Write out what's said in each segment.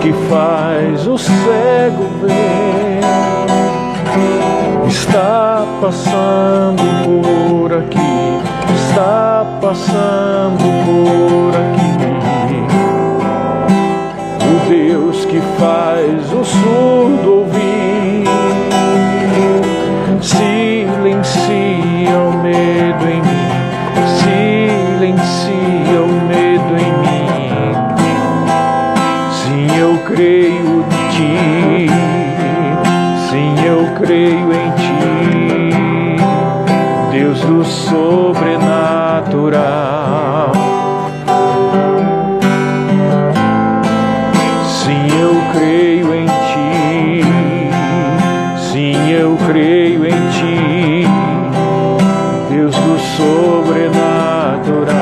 que faz o cego ver, está passando por aqui, está passando por aqui. O Deus que faz o surdo ouvir, silencia o medo em mim, silencia o medo em mim. Sim, eu creio em ti, sim, eu creio em ti, Deus do sobrenatural. Sim, eu creio em ti, sim, eu creio em ti, Deus do sobrenatural.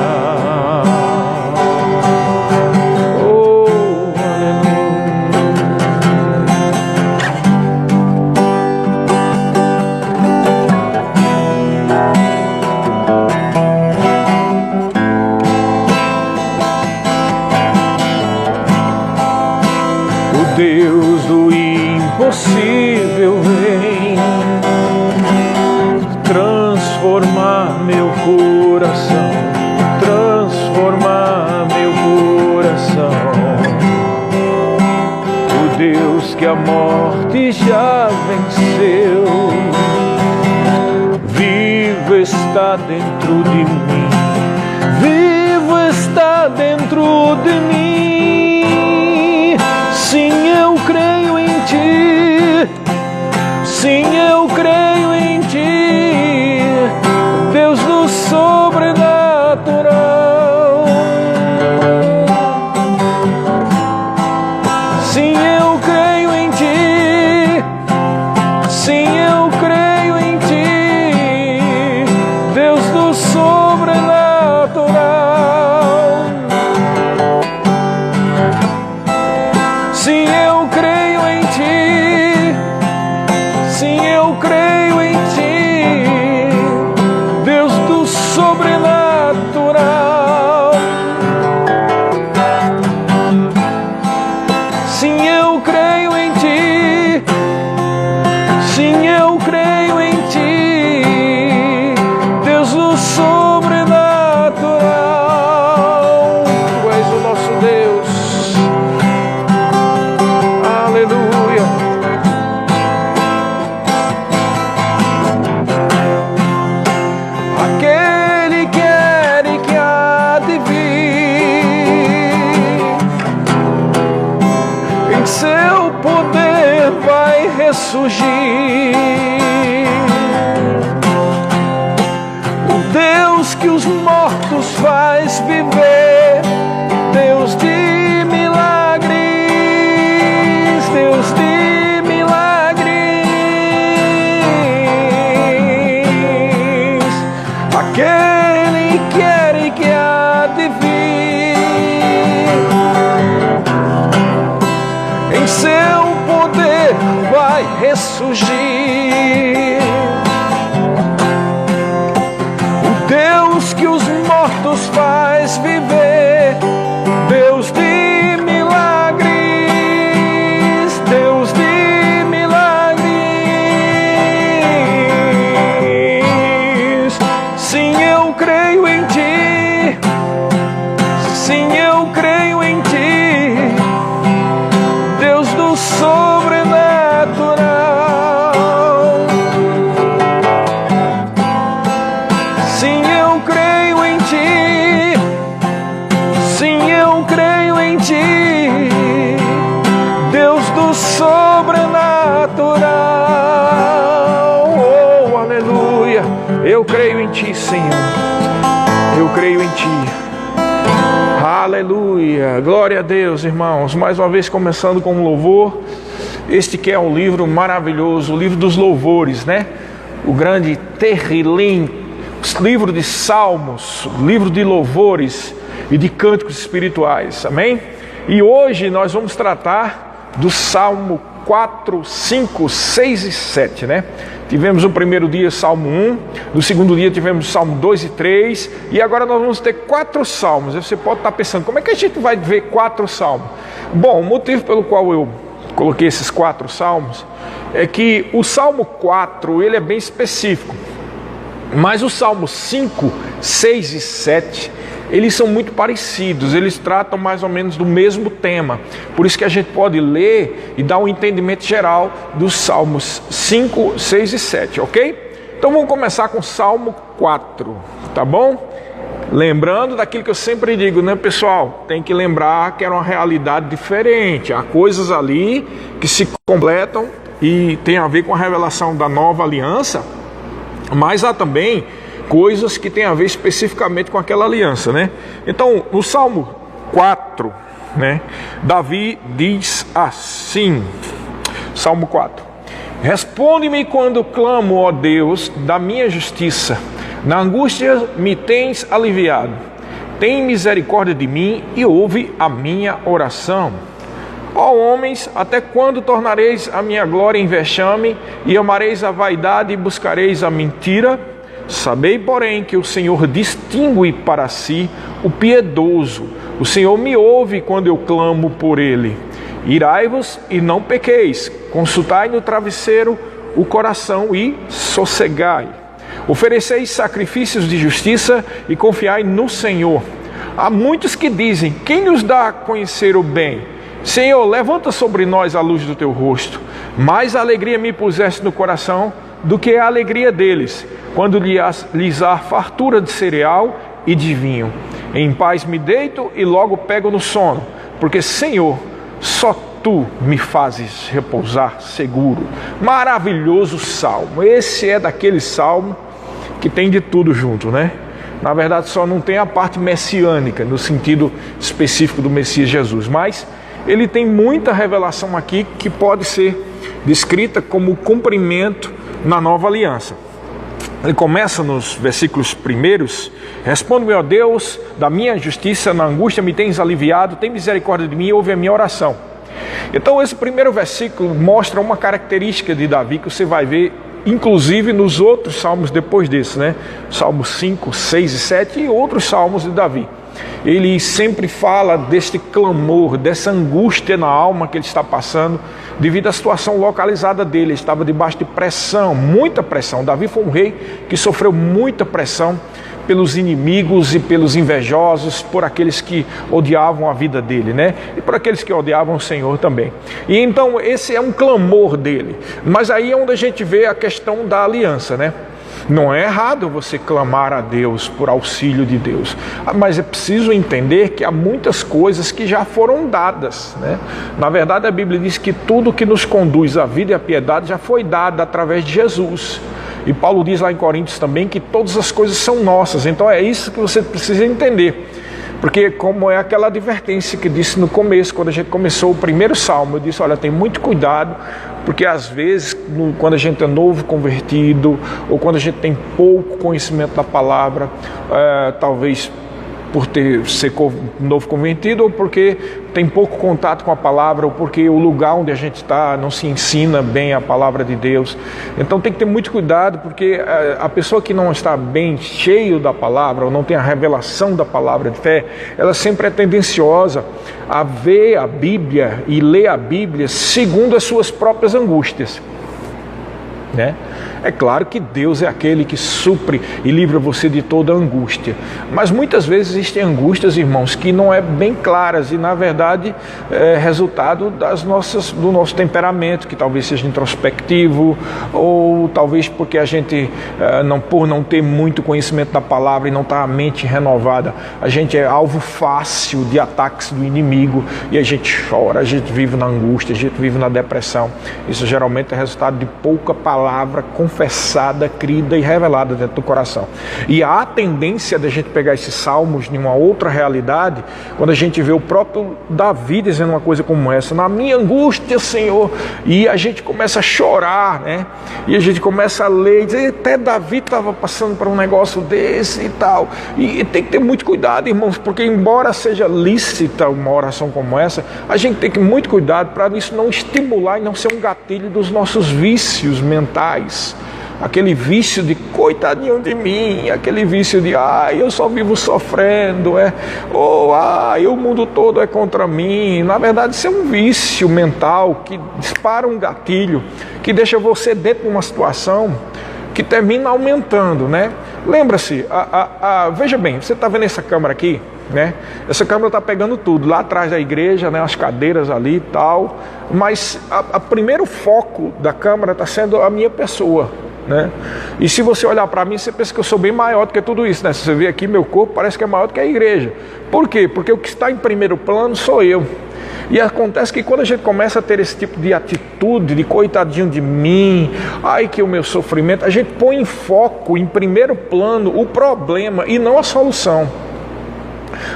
Deus do impossível vem transformar meu coração, transformar meu coração. O Deus que a morte já venceu, vivo está dentro de mim, vivo está dentro de mim. Sim, eu creio em ti, sim, eu creio em ti, Deus do sobrenatural. Sim, eu creio em ti, sim, eu creio em ti, Deus do sobrenatural. Sim, eu creio em ti, sim, eu creio em ti, Deus do sobrenatural. Sim, eu creio em ti, sim, eu creio em ti, Deus do sobrenatural. Tu és o nosso Deus. Aleluia. Aquele que era e que há de vir, em seu poder vai ressurgir. O Deus que os mortos faz viver, Deus de milagres, Deus de milagres. Aquele que era e que há de vir, em seu poder vai ressurgir. O Deus que os mortos faz viver, Deus de milagres, Deus de milagres. Sim, eu creio em ti, sim, eu creio em ti, Deus do sobrenatural. Sim, eu creio em ti, sim, eu creio em ti, Deus do sobrenatural. Oh, aleluia. Eu creio em ti, Senhor. Eu creio em ti. Aleluia. Glória a Deus, irmãos. Mais uma vez começando com um louvor. Este que é um livro maravilhoso, o livro dos louvores, né? O grande Terrilim, o livro de salmos, o livro de louvores e de cânticos espirituais. Amém? E hoje nós vamos tratar do Salmo 4, 5, 6 e 7, né? Tivemos no primeiro dia Salmo 1, no segundo dia tivemos Salmo 2 e 3, e agora nós vamos ter 4 salmos. Você pode estar pensando, como é que a gente vai ver 4 salmos? Bom, o motivo pelo qual eu coloquei esses 4 salmos é que o Salmo 4, ele é bem específico, mas os Salmos 5, 6 e 7, eles são muito parecidos, eles tratam mais ou menos do mesmo tema. Por isso que a gente pode ler e dar um entendimento geral dos Salmos 5, 6 e 7, ok? Então vamos começar com o Salmo 4, tá bom? Lembrando daquilo que eu sempre digo, né, pessoal? Tem que lembrar que era uma realidade diferente. Há coisas ali que se completam e tem a ver com a revelação da nova aliança, mas há também coisas que têm a ver especificamente com aquela aliança, né? Então, no Salmo 4, né, Davi diz assim, Salmo 4: Responde-me quando clamo, ó Deus, da minha justiça. Na angústia me tens aliviado. Tem misericórdia de mim e ouve a minha oração. Ó homens, até quando tornareis a minha glória em vexame e amareis a vaidade e buscareis a mentira? Sabei, porém, que o Senhor distingue para si o piedoso. O Senhor me ouve quando eu clamo por ele. Irai-vos e não pequeis. Consultai no travesseiro o coração e sossegai. Ofereceis sacrifícios de justiça e confiai no Senhor. Há muitos que dizem: quem nos dá a conhecer o bem? Senhor, levanta sobre nós a luz do teu rosto. Mais alegria me puseste no coração do que a alegria deles, quando lhes há fartura de cereal e de vinho. Em paz me deito e logo pego no sono, porque, Senhor, só tu me fazes repousar seguro. Maravilhoso salmo. Esse é daquele salmo que tem de tudo junto, né? Na verdade, só não tem a parte messiânica, no sentido específico do Messias Jesus, mas ele tem muita revelação aqui que pode ser descrita como cumprimento na nova aliança. Ele começa nos versículos primeiros: Responde-me, ó Deus, da minha justiça, na angústia me tens aliviado, tem misericórdia de mim e ouve a minha oração. Então esse primeiro versículo mostra uma característica de Davi que você vai ver inclusive nos outros salmos depois desse, né? Salmos 5, 6 e 7 e outros salmos de Davi. Ele sempre fala deste clamor, dessa angústia na alma que ele está passando devido à situação localizada dele. Ele estava debaixo de pressão, muita pressão. Davi foi um rei que sofreu muita pressão pelos inimigos e pelos invejosos, por aqueles que odiavam a vida dele, né? E por aqueles que odiavam o Senhor também. E então esse é um clamor dele. Mas aí é onde a gente vê a questão da aliança, né? Não é errado você clamar a Deus por auxílio de Deus, mas é preciso entender que há muitas coisas que já foram dadas, né? Na verdade, a Bíblia diz que tudo que nos conduz à vida e à piedade já foi dado através de Jesus. E Paulo diz lá em Coríntios também que todas as coisas são nossas. Então é isso que você precisa entender. Porque como é aquela advertência que disse no começo, quando a gente começou o primeiro salmo, eu disse: olha, tem muito cuidado, porque às vezes quando a gente é novo convertido, ou quando a gente tem pouco conhecimento da palavra, talvez por ser novo convertido, ou porque tem pouco contato com a palavra, ou porque o lugar onde a gente está não se ensina bem a palavra de Deus. Então tem que ter muito cuidado, porque a pessoa que não está bem cheio da palavra, ou não tem a revelação da palavra de fé, ela sempre é tendenciosa a ver a Bíblia e ler a Bíblia segundo as suas próprias angústias, né? É claro que Deus é aquele que supre e livra você de toda angústia, mas muitas vezes existem angústias, irmãos, que não é bem claras e na verdade é resultado do nosso temperamento, que talvez seja introspectivo, ou talvez porque a gente por não ter muito conhecimento da palavra e não estar a mente renovada, a gente é alvo fácil de ataques do inimigo e a gente chora, a gente vive na angústia, a gente vive na depressão. Isso geralmente é resultado de pouca palavra palavra confessada, crida e revelada dentro do coração. E há a tendência de a gente pegar esses salmos em uma outra realidade, quando a gente vê o próprio Davi dizendo uma coisa como essa: na minha angústia, Senhor, e a gente começa a chorar, né? E a gente começa a ler e dizer, até Davi estava passando por um negócio desse e tal. E tem que ter muito cuidado, irmãos, porque embora seja lícita uma oração como essa, a gente tem que ter muito cuidado para isso não estimular e não ser um gatilho dos nossos vícios mentais. Aquele vício de coitadinho de mim, aquele vício de eu só vivo sofrendo, ou o mundo todo é contra mim. Na verdade, isso é um vício mental que dispara um gatilho, que deixa você dentro de uma situação que termina aumentando, né? Lembra-se, veja bem, você está vendo essa câmera aqui, né? Essa câmera está pegando tudo, lá atrás da igreja, né? As cadeiras ali e tal, mas o primeiro foco da câmera está sendo a minha pessoa, né? E se você olhar para mim, você pensa que eu sou bem maior do que tudo isso, né? Se você vê aqui, meu corpo parece que é maior do que a igreja. Por quê? Porque o que está em primeiro plano sou eu. E acontece que quando a gente começa a ter esse tipo de atitude, de coitadinho de mim, que o meu sofrimento, a gente põe em foco, em primeiro plano, o problema e não a solução.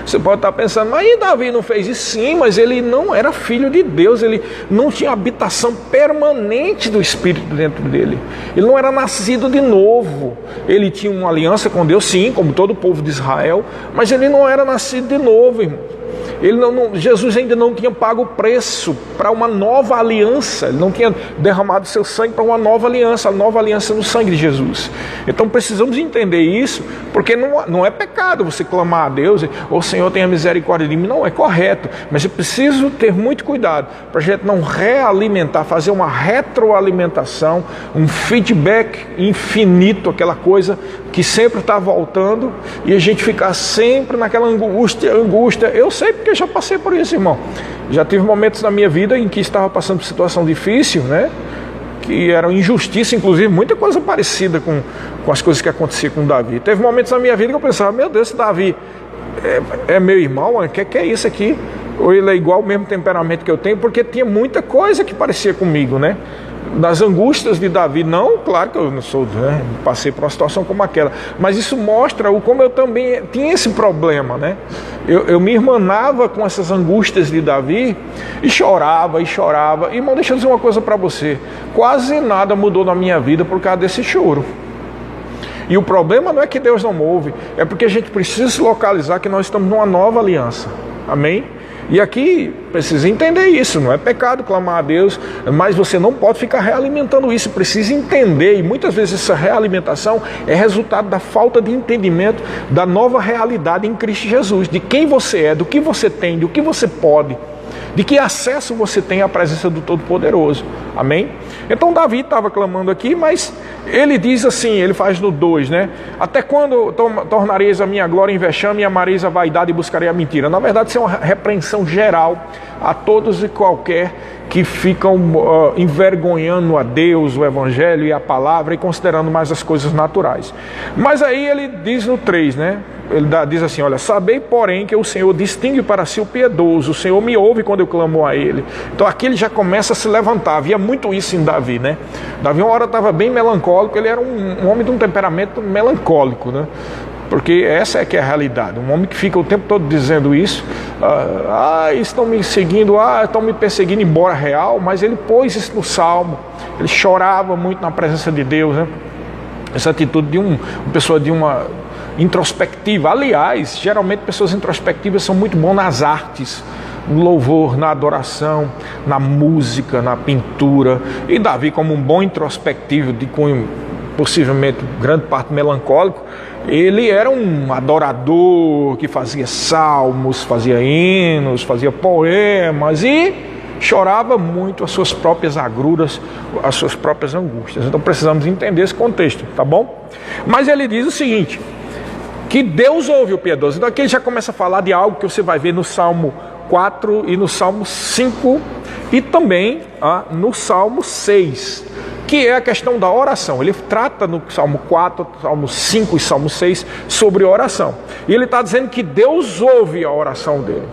Você pode estar pensando, mas Davi não fez isso? Sim, mas ele não era filho de Deus, ele não tinha habitação permanente do Espírito dentro dele. Ele não era nascido de novo. Ele tinha uma aliança com Deus, sim, como todo o povo de Israel, mas ele não era nascido de novo, irmão. Jesus ainda não tinha pago o preço para uma nova aliança. Ele não tinha derramado seu sangue para uma nova aliança, a nova aliança no sangue de Jesus. Então precisamos entender isso, porque não é pecado você clamar a Deus, ô Senhor, tenha misericórdia de mim. Não, é correto, mas eu preciso ter muito cuidado para a gente não realimentar, fazer uma retroalimentação, um feedback infinito, aquela coisa que sempre está voltando, e a gente ficar sempre naquela angústia. Eu sei porque já passei por isso, irmão. Já tive momentos na minha vida em que estava passando por situação difícil, né? Que era injustiça, inclusive muita coisa parecida com as coisas que aconteciam com Davi. Teve momentos na minha vida que eu pensava, meu Deus, esse Davi é meu irmão, o que é isso aqui? Ou ele é igual ao mesmo temperamento que eu tenho, porque tinha muita coisa que parecia comigo, né? Das angústias de Davi, não, claro que eu não sou, né? Passei por uma situação como aquela, mas isso mostra como eu também tinha esse problema, né? Eu me irmanava com essas angústias de Davi e chorava. Irmão, deixa eu dizer uma coisa para você, quase nada mudou na minha vida por causa desse choro. E o problema não é que Deus não ouve, é porque a gente precisa se localizar que nós estamos numa nova aliança, amém? E aqui precisa entender isso, não é pecado clamar a Deus, mas você não pode ficar realimentando isso, precisa entender, e muitas vezes essa realimentação é resultado da falta de entendimento da nova realidade em Cristo Jesus, de quem você é, do que você tem, do que você pode, de que acesso você tem à presença do Todo-Poderoso, amém? Então Davi estava clamando aqui, mas ele diz assim, ele faz no 2, né? Até quando tornareis a minha glória em vexame e amareis a vaidade e buscarei a mentira? Na verdade, isso é uma repreensão geral a todos e qualquer que ficam envergonhando a Deus, o Evangelho e a palavra e considerando mais as coisas naturais. Mas aí ele diz no 3, né? Ele diz assim, olha, sabei porém que o Senhor distingue para si o piedoso, o Senhor me ouve quando eu clamo a Ele. Então aqui ele já começa a se levantar, havia muito isso em Davi, né? Davi uma hora estava bem melancólico, ele era um homem de um temperamento melancólico, né? Porque essa é que é a realidade, um homem que fica o tempo todo dizendo isso, estão me seguindo, estão me perseguindo, embora real, mas ele pôs isso no Salmo, ele chorava muito na presença de Deus, né? Essa atitude de uma pessoa de uma introspectiva, aliás, geralmente pessoas introspectivas são muito bons nas artes, no louvor, na adoração, na música, na pintura, e Davi, como um bom introspectivo de cunho possivelmente grande parte melancólico, ele era um adorador que fazia salmos, fazia hinos, fazia poemas e chorava muito as suas próprias agruras, as suas próprias angústias. Então precisamos entender esse contexto, tá bom? Mas ele diz o seguinte, que Deus ouve o piedoso. Então aqui ele já começa a falar de algo que você vai ver no Salmo 4 e no Salmo 5 e também no Salmo 6, que é a questão da oração. Ele trata no Salmo 4, Salmo 5 e Salmo 6 sobre oração. E ele está dizendo que Deus ouve a oração dele.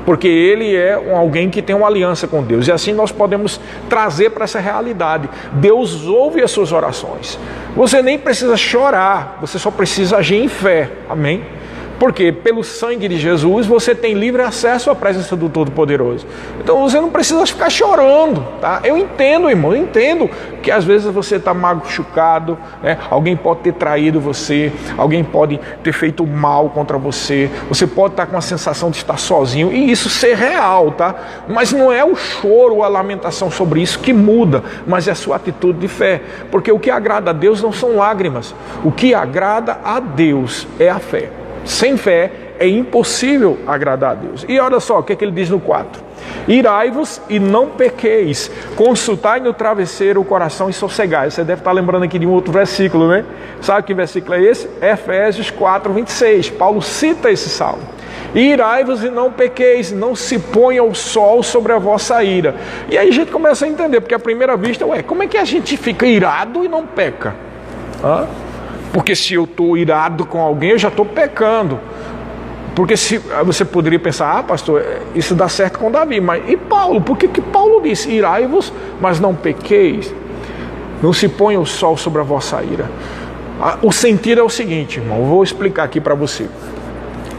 porque ele é alguém que tem uma aliança com Deus, e assim nós podemos trazer para essa realidade. Deus ouve as suas orações. Você nem precisa chorar, você só precisa agir em fé, amém? Porque pelo sangue de Jesus você tem livre acesso à presença do Todo-Poderoso. Então você não precisa ficar chorando, tá? Eu entendo, irmão, eu entendo que às vezes você está machucado, né? Alguém pode ter traído você, alguém pode ter feito mal contra você, você pode estar com a sensação de estar sozinho, e isso ser real, tá? Mas não é o choro ou a lamentação sobre isso que muda, mas é a sua atitude de fé. Porque o que agrada a Deus não são lágrimas, o que agrada a Deus é a fé. Sem fé é impossível agradar a Deus. E olha só o que ele diz no 4. Irai-vos e não pequeis, consultai no travesseiro o coração e sossegai. Você deve estar lembrando aqui de um outro versículo, né? Sabe que versículo é esse? Efésios 4, 26. Paulo cita esse salmo. Irai-vos e não pequeis, não se ponha o sol sobre a vossa ira. E aí a gente começa a entender, porque à primeira vista, como é que a gente fica irado e não peca? Porque se eu estou irado com alguém, eu já estou pecando. Porque se você poderia pensar, pastor, isso dá certo com Davi, mas e Paulo? Por que Paulo disse, irai-vos, mas não pequeis? Não se ponha o sol sobre a vossa ira. O sentido é o seguinte, irmão, eu vou explicar aqui para você.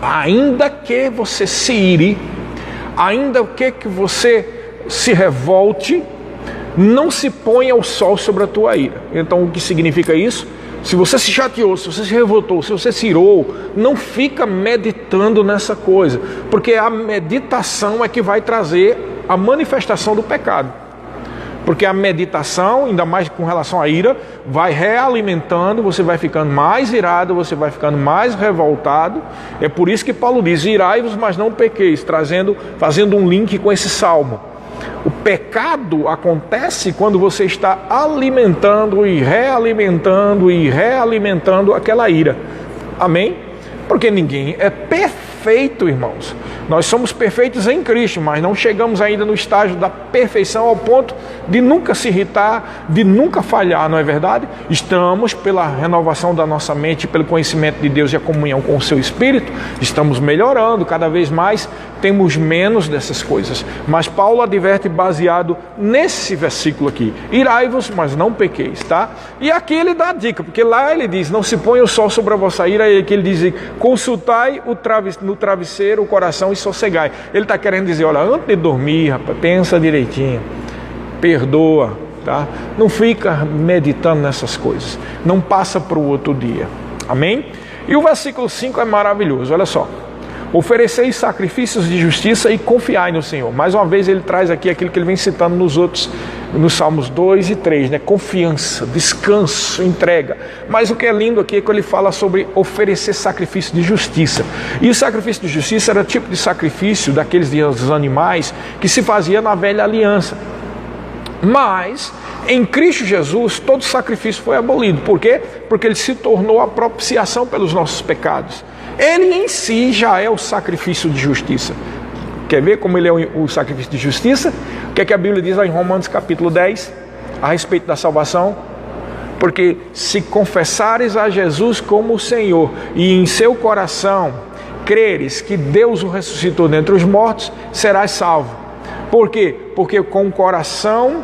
Ainda que você se ire, ainda que você se revolte, não se ponha o sol sobre a tua ira. Então o que significa isso? Se você se chateou, se você se revoltou, se você se irou, não fica meditando nessa coisa, porque a meditação é que vai trazer a manifestação do pecado. Porque a meditação, ainda mais com relação à ira, vai realimentando, você vai ficando mais irado, você vai ficando mais revoltado. É por isso que Paulo diz, irai-vos, mas não pequeis, fazendo um link com esse salmo. O pecado acontece quando você está alimentando e realimentando aquela ira. Amém? Porque ninguém é perfeito, irmãos. Nós somos perfeitos em Cristo, mas não chegamos ainda no estágio da perfeição ao ponto de nunca se irritar, de nunca falhar, não é verdade? Estamos, pela renovação da nossa mente, pelo conhecimento de Deus e a comunhão com o seu Espírito, estamos melhorando cada vez mais, temos menos dessas coisas. Mas Paulo adverte baseado nesse versículo aqui. Irai-vos, mas não pequeis, tá? E aqui ele dá a dica, porque lá ele diz, não se ponha o sol sobre a vossa ira, e aqui ele diz, consultai no travesseiro o coração e sossegai. Ele está querendo dizer, olha, antes de dormir, rapaz, pensa direitinho, perdoa, tá? Não fica meditando nessas coisas, não passa para o outro dia, amém? E o versículo 5 é maravilhoso, olha só. Ofereceis sacrifícios de justiça e confiai no Senhor. Mais uma vez ele traz aqui aquilo que ele vem citando nos Salmos 2 e 3, né? Confiança, descanso, entrega. Mas o que é lindo aqui é que ele fala sobre oferecer sacrifício de justiça. E o sacrifício de justiça era tipo de sacrifício daqueles dos animais que se fazia na velha aliança. Mas em Cristo Jesus todo sacrifício foi abolido. Por quê? Porque ele se tornou a propiciação pelos nossos pecados. Ele em si já é o sacrifício de justiça. Quer ver como ele é o sacrifício de justiça? O que é que a Bíblia diz lá em Romanos capítulo 10 a respeito da salvação? Porque se confessares a Jesus como o Senhor e em seu coração creres que Deus o ressuscitou dentre os mortos, serás salvo. Por quê? Porque com o coração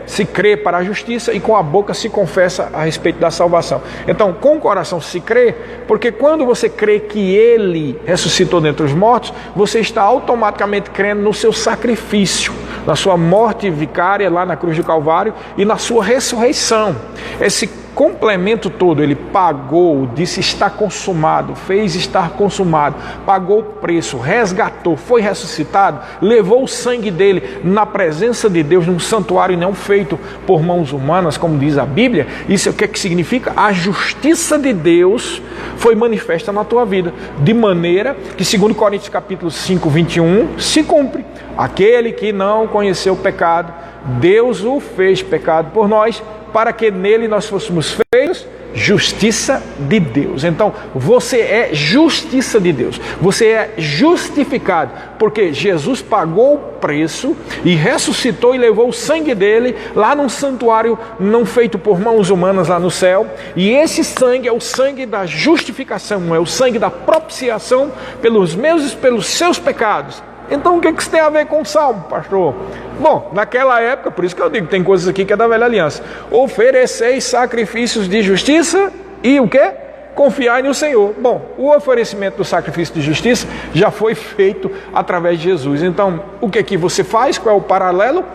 se crê para a justiça e com a boca se confessa a respeito da salvação. Então, com o coração se crê, porque quando você crê que Ele ressuscitou dentre os mortos, você está automaticamente crendo no seu sacrifício, na sua morte vicária lá na cruz do Calvário e na sua ressurreição. Esse complemento todo, ele pagou, disse está consumado, fez estar consumado, pagou o preço, resgatou, foi ressuscitado, levou o sangue dele na presença de Deus, num santuário não feito por mãos humanas, como diz a Bíblia. Isso é o que significa? A justiça de Deus foi manifesta na tua vida, de maneira que, segundo Coríntios capítulo 5, 21, se cumpre. Aquele que não conheceu o pecado, Deus o fez pecado por nós, para que nele nós fôssemos feitos justiça de Deus. Então, você é justiça de Deus. Você é justificado, porque Jesus pagou o preço e ressuscitou e levou o sangue dele lá num santuário não feito por mãos humanas lá no céu. E esse sangue é o sangue da justificação, é o sangue da propiciação pelos meus e pelos seus pecados. Então o que isso tem a ver com o Salmo, pastor? Bom, naquela época, por isso que eu digo, tem coisas aqui que é da velha aliança. Ofereceis sacrifícios de justiça e o quê? Confiai no Senhor. Bom, o oferecimento do sacrifício de justiça já foi feito através de Jesus. Então, o que você faz? Qual é o paralelo?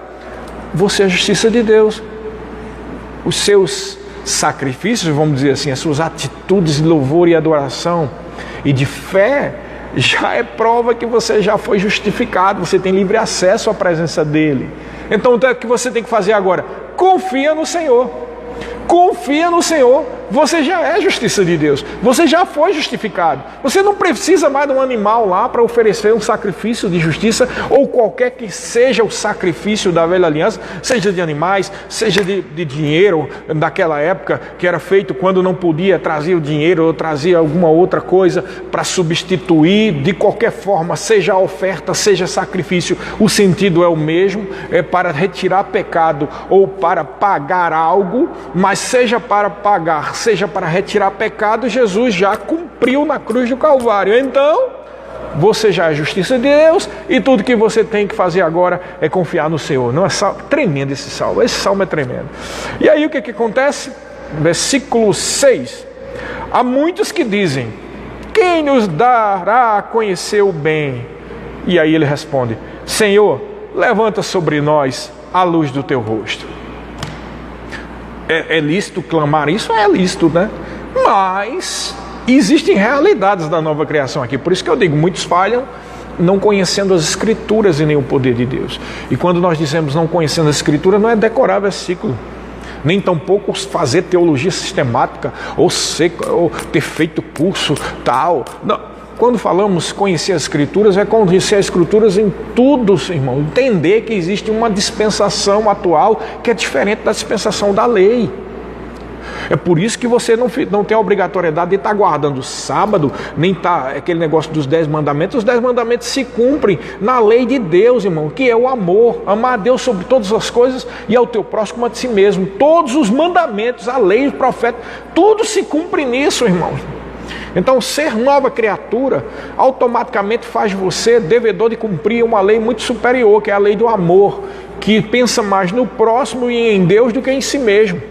Você é a justiça de Deus. Os seus sacrifícios, vamos dizer assim, as suas atitudes de louvor e adoração e de fé, já é prova que você já foi justificado, você tem livre acesso à presença dele. Então o que você tem que fazer agora? Confia no Senhor. Confia no Senhor. Você já é justiça de Deus. Você já foi justificado. Você não precisa mais de um animal lá para oferecer um sacrifício de justiça, ou qualquer que seja o sacrifício da velha aliança, seja de animais, seja de dinheiro, daquela época que era feito quando não podia, trazia o dinheiro ou trazia alguma outra coisa para substituir. De qualquer forma, seja a oferta, seja sacrifício, o sentido é o mesmo, é para retirar pecado ou para pagar algo, mas seja para pagar, seja para retirar pecado, Jesus já cumpriu na cruz do Calvário. Então, você já é justiça de Deus e tudo que você tem que fazer agora é confiar no Senhor. Não é tremendo esse salmo é tremendo. E aí o que acontece? Versículo 6. Há muitos que dizem: quem nos dará a conhecer o bem? E aí ele responde: Senhor, levanta sobre nós a luz do teu rosto. É lícito clamar isso? É lícito, né? Mas existem realidades da nova criação aqui. Por isso que eu digo, muitos falham não conhecendo as Escrituras e nem o poder de Deus. E quando nós dizemos não conhecendo as Escrituras, não é decorar versículo, nem tampouco fazer teologia sistemática, ou ter feito curso tal. Não. Quando falamos conhecer as Escrituras, é conhecer as Escrituras em tudo, irmão. Entender que existe uma dispensação atual que é diferente da dispensação da lei. É por isso que você não tem a obrigatoriedade de estar guardando sábado, nem aquele negócio dos 10 mandamentos. Os 10 mandamentos se cumprem na lei de Deus, irmão, que é o amor. Amar a Deus sobre todas as coisas e ao teu próximo como a si mesmo. Todos os mandamentos, a lei, o profeta, tudo se cumpre nisso, irmão. Então, ser nova criatura automaticamente faz você devedor de cumprir uma lei muito superior, que é a lei do amor, que pensa mais no próximo e em Deus do que em si mesmo.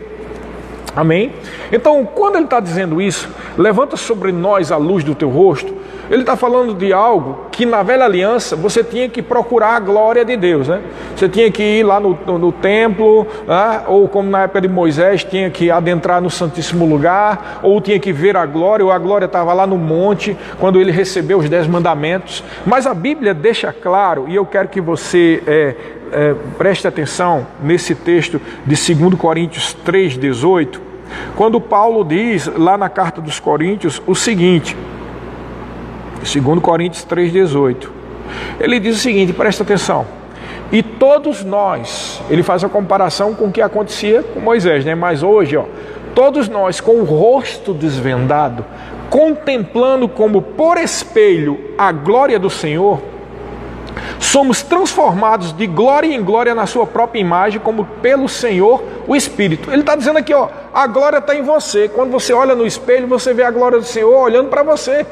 Amém? Então, quando ele está dizendo isso, levanta sobre nós a luz do teu rosto, ele está falando de algo que na velha aliança você tinha que procurar a glória de Deus, né? Você tinha que ir lá no templo, ou como na época de Moisés, tinha que adentrar no Santíssimo Lugar, ou tinha que ver a glória, ou a glória estava lá no monte, quando ele recebeu os 10 mandamentos. Mas a Bíblia deixa claro, e eu quero que você preste atenção nesse texto de 2 Coríntios 3,18, quando Paulo diz lá na carta dos Coríntios o seguinte, 2 Coríntios 3,18, ele diz o seguinte, presta atenção: e todos nós, ele faz a comparação com o que acontecia com Moisés, né? Mas hoje, todos nós com o rosto desvendado, contemplando como por espelho a glória do Senhor, somos transformados de glória em glória na sua própria imagem, como pelo Senhor o Espírito. Ele está dizendo aqui, a glória está em você. Quando você olha no espelho, você vê a glória do Senhor olhando para você.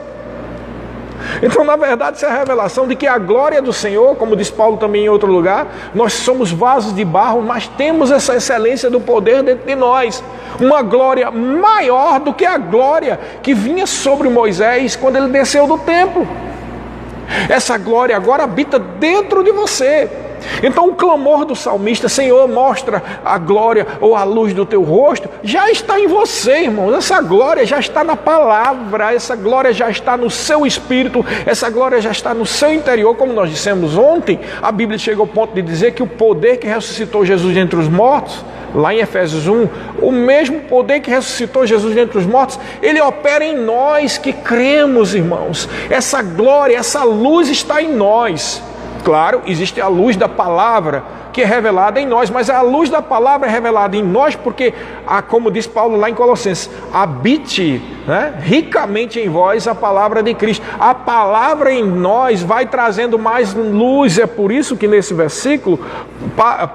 Então, na verdade, isso é a revelação de que a glória do Senhor, como diz Paulo também em outro lugar, nós somos vasos de barro, mas temos essa excelência do poder dentro de nós. Uma glória maior do que a glória que vinha sobre Moisés quando ele desceu do templo. Essa glória agora habita dentro de você. Então o clamor do salmista, Senhor, mostra a glória ou a luz do teu rosto, já está em você, irmãos. Essa glória já está na palavra, essa glória já está no seu espírito, essa glória já está no seu interior. Como nós dissemos ontem, a Bíblia chega ao ponto de dizer que o poder que ressuscitou Jesus dentre os mortos, lá em Efésios 1, o mesmo poder que ressuscitou Jesus dentre os mortos, ele opera em nós que cremos, irmãos. Essa glória, essa luz está em nós. Claro, existe a luz da palavra que é revelada em nós, mas a luz da palavra é revelada em nós porque, como diz Paulo lá em Colossenses, habite, né, ricamente em vós a palavra de Cristo. A palavra em nós vai trazendo mais luz. É por isso que nesse versículo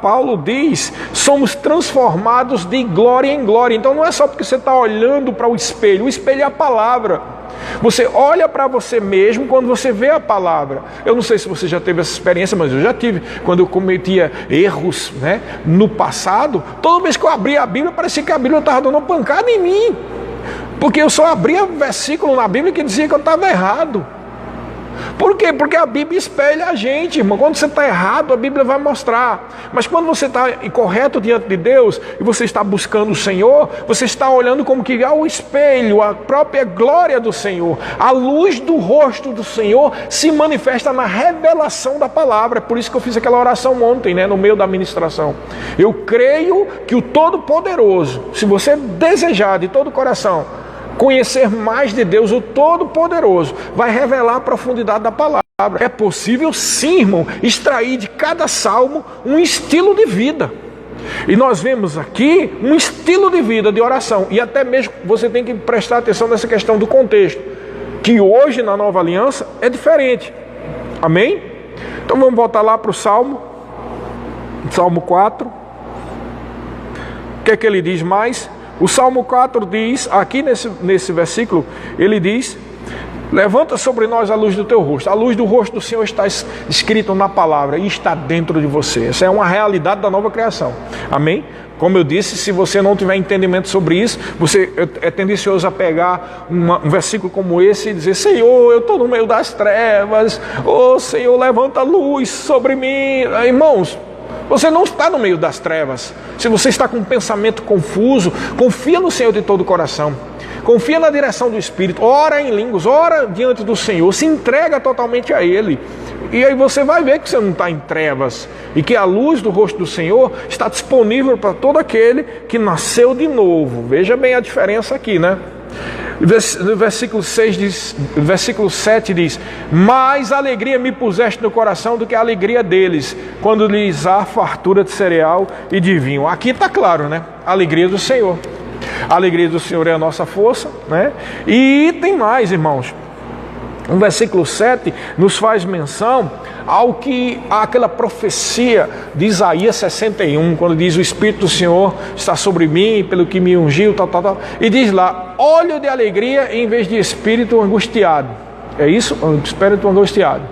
Paulo diz: somos transformados de glória em glória. Então não é só porque você está olhando para o espelho é a palavra. Você olha para você mesmo quando você vê a palavra. Eu não sei se você já teve essa experiência, mas eu já tive. Quando eu cometia erros, né, no passado, toda vez que eu abria a Bíblia, parecia que a Bíblia estava dando uma pancada em mim. Porque eu só abria versículo na Bíblia que dizia que eu estava errado. Por quê? Porque a Bíblia espelha a gente, irmão. Quando você está errado, a Bíblia vai mostrar. Mas quando você está correto diante de Deus e você está buscando o Senhor, você está olhando como que ao espelho, a própria glória do Senhor. A luz do rosto do Senhor se manifesta na revelação da palavra. É por isso que eu fiz aquela oração ontem, né, no meio da ministração. Eu creio que o Todo-Poderoso, se você desejar de todo o coração conhecer mais de Deus, o Todo-Poderoso vai revelar a profundidade da palavra. É possível sim, irmão, extrair de cada salmo um estilo de vida. E nós vemos aqui um estilo de vida de oração. E até mesmo você tem que prestar atenção nessa questão do contexto, que hoje na Nova Aliança é diferente. Amém? Então vamos voltar lá para o Salmo 4. O que é que ele diz mais? O Salmo 4 diz, aqui nesse versículo, ele diz: levanta sobre nós a luz do teu rosto. A luz do rosto do Senhor está escrito na palavra e está dentro de você. Essa é uma realidade da nova criação. Amém? Como eu disse, se você não tiver entendimento sobre isso, você é tendencioso a pegar um versículo como esse e dizer: Senhor, eu estou no meio das trevas. Oh, Senhor, levanta a luz sobre mim. Irmãos, você não está no meio das trevas. Se você está com um pensamento confuso, confia no Senhor de todo o coração. Confia na direção do Espírito. Ora em línguas, ora diante do Senhor. Se entrega totalmente a Ele. E aí você vai ver que você não está em trevas. E que a luz do rosto do Senhor está disponível para todo aquele que nasceu de novo. Veja bem a diferença aqui, né? No versículo 7 diz: mais alegria me puseste no coração do que a alegria deles, quando lhes há fartura de cereal e de vinho. Aqui está claro, né? A alegria do Senhor. A alegria do Senhor é a nossa força, né? E tem mais, irmãos. O versículo 7 nos faz menção àquela profecia de Isaías 61, quando diz: o Espírito do Senhor está sobre mim, pelo que me ungiu, tal. E diz lá: óleo de alegria em vez de espírito angustiado. É isso? Espírito angustiado.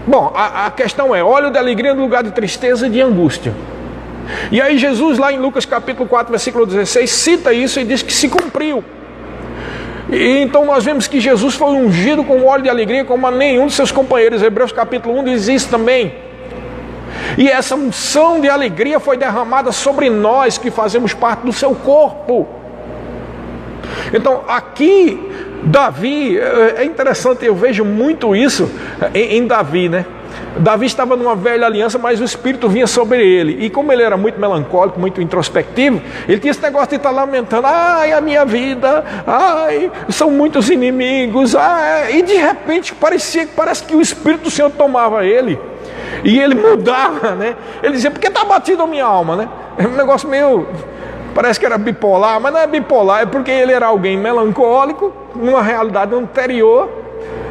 Bom, a questão é: óleo de alegria no lugar de tristeza e de angústia. E aí Jesus, lá em Lucas capítulo 4, versículo 16, cita isso e diz que se cumpriu. E então nós vemos que Jesus foi ungido com óleo de alegria como a nenhum de seus companheiros. Hebreus capítulo 1 diz isso também. E essa unção de alegria foi derramada sobre nós que fazemos parte do seu corpo. Então aqui Davi, é interessante, eu vejo muito isso em Davi, né? Davi estava numa velha aliança, mas o Espírito vinha sobre ele. E como ele era muito melancólico, muito introspectivo, ele tinha esse negócio de estar lamentando: ai, a minha vida, ai, são muitos inimigos, ai. E de repente parece que o Espírito do Senhor tomava ele. E ele mudava, né? Ele dizia: por que está batido a minha alma, né? É um negócio meio... parece que era bipolar, mas não é bipolar, é porque ele era alguém melancólico, numa realidade anterior,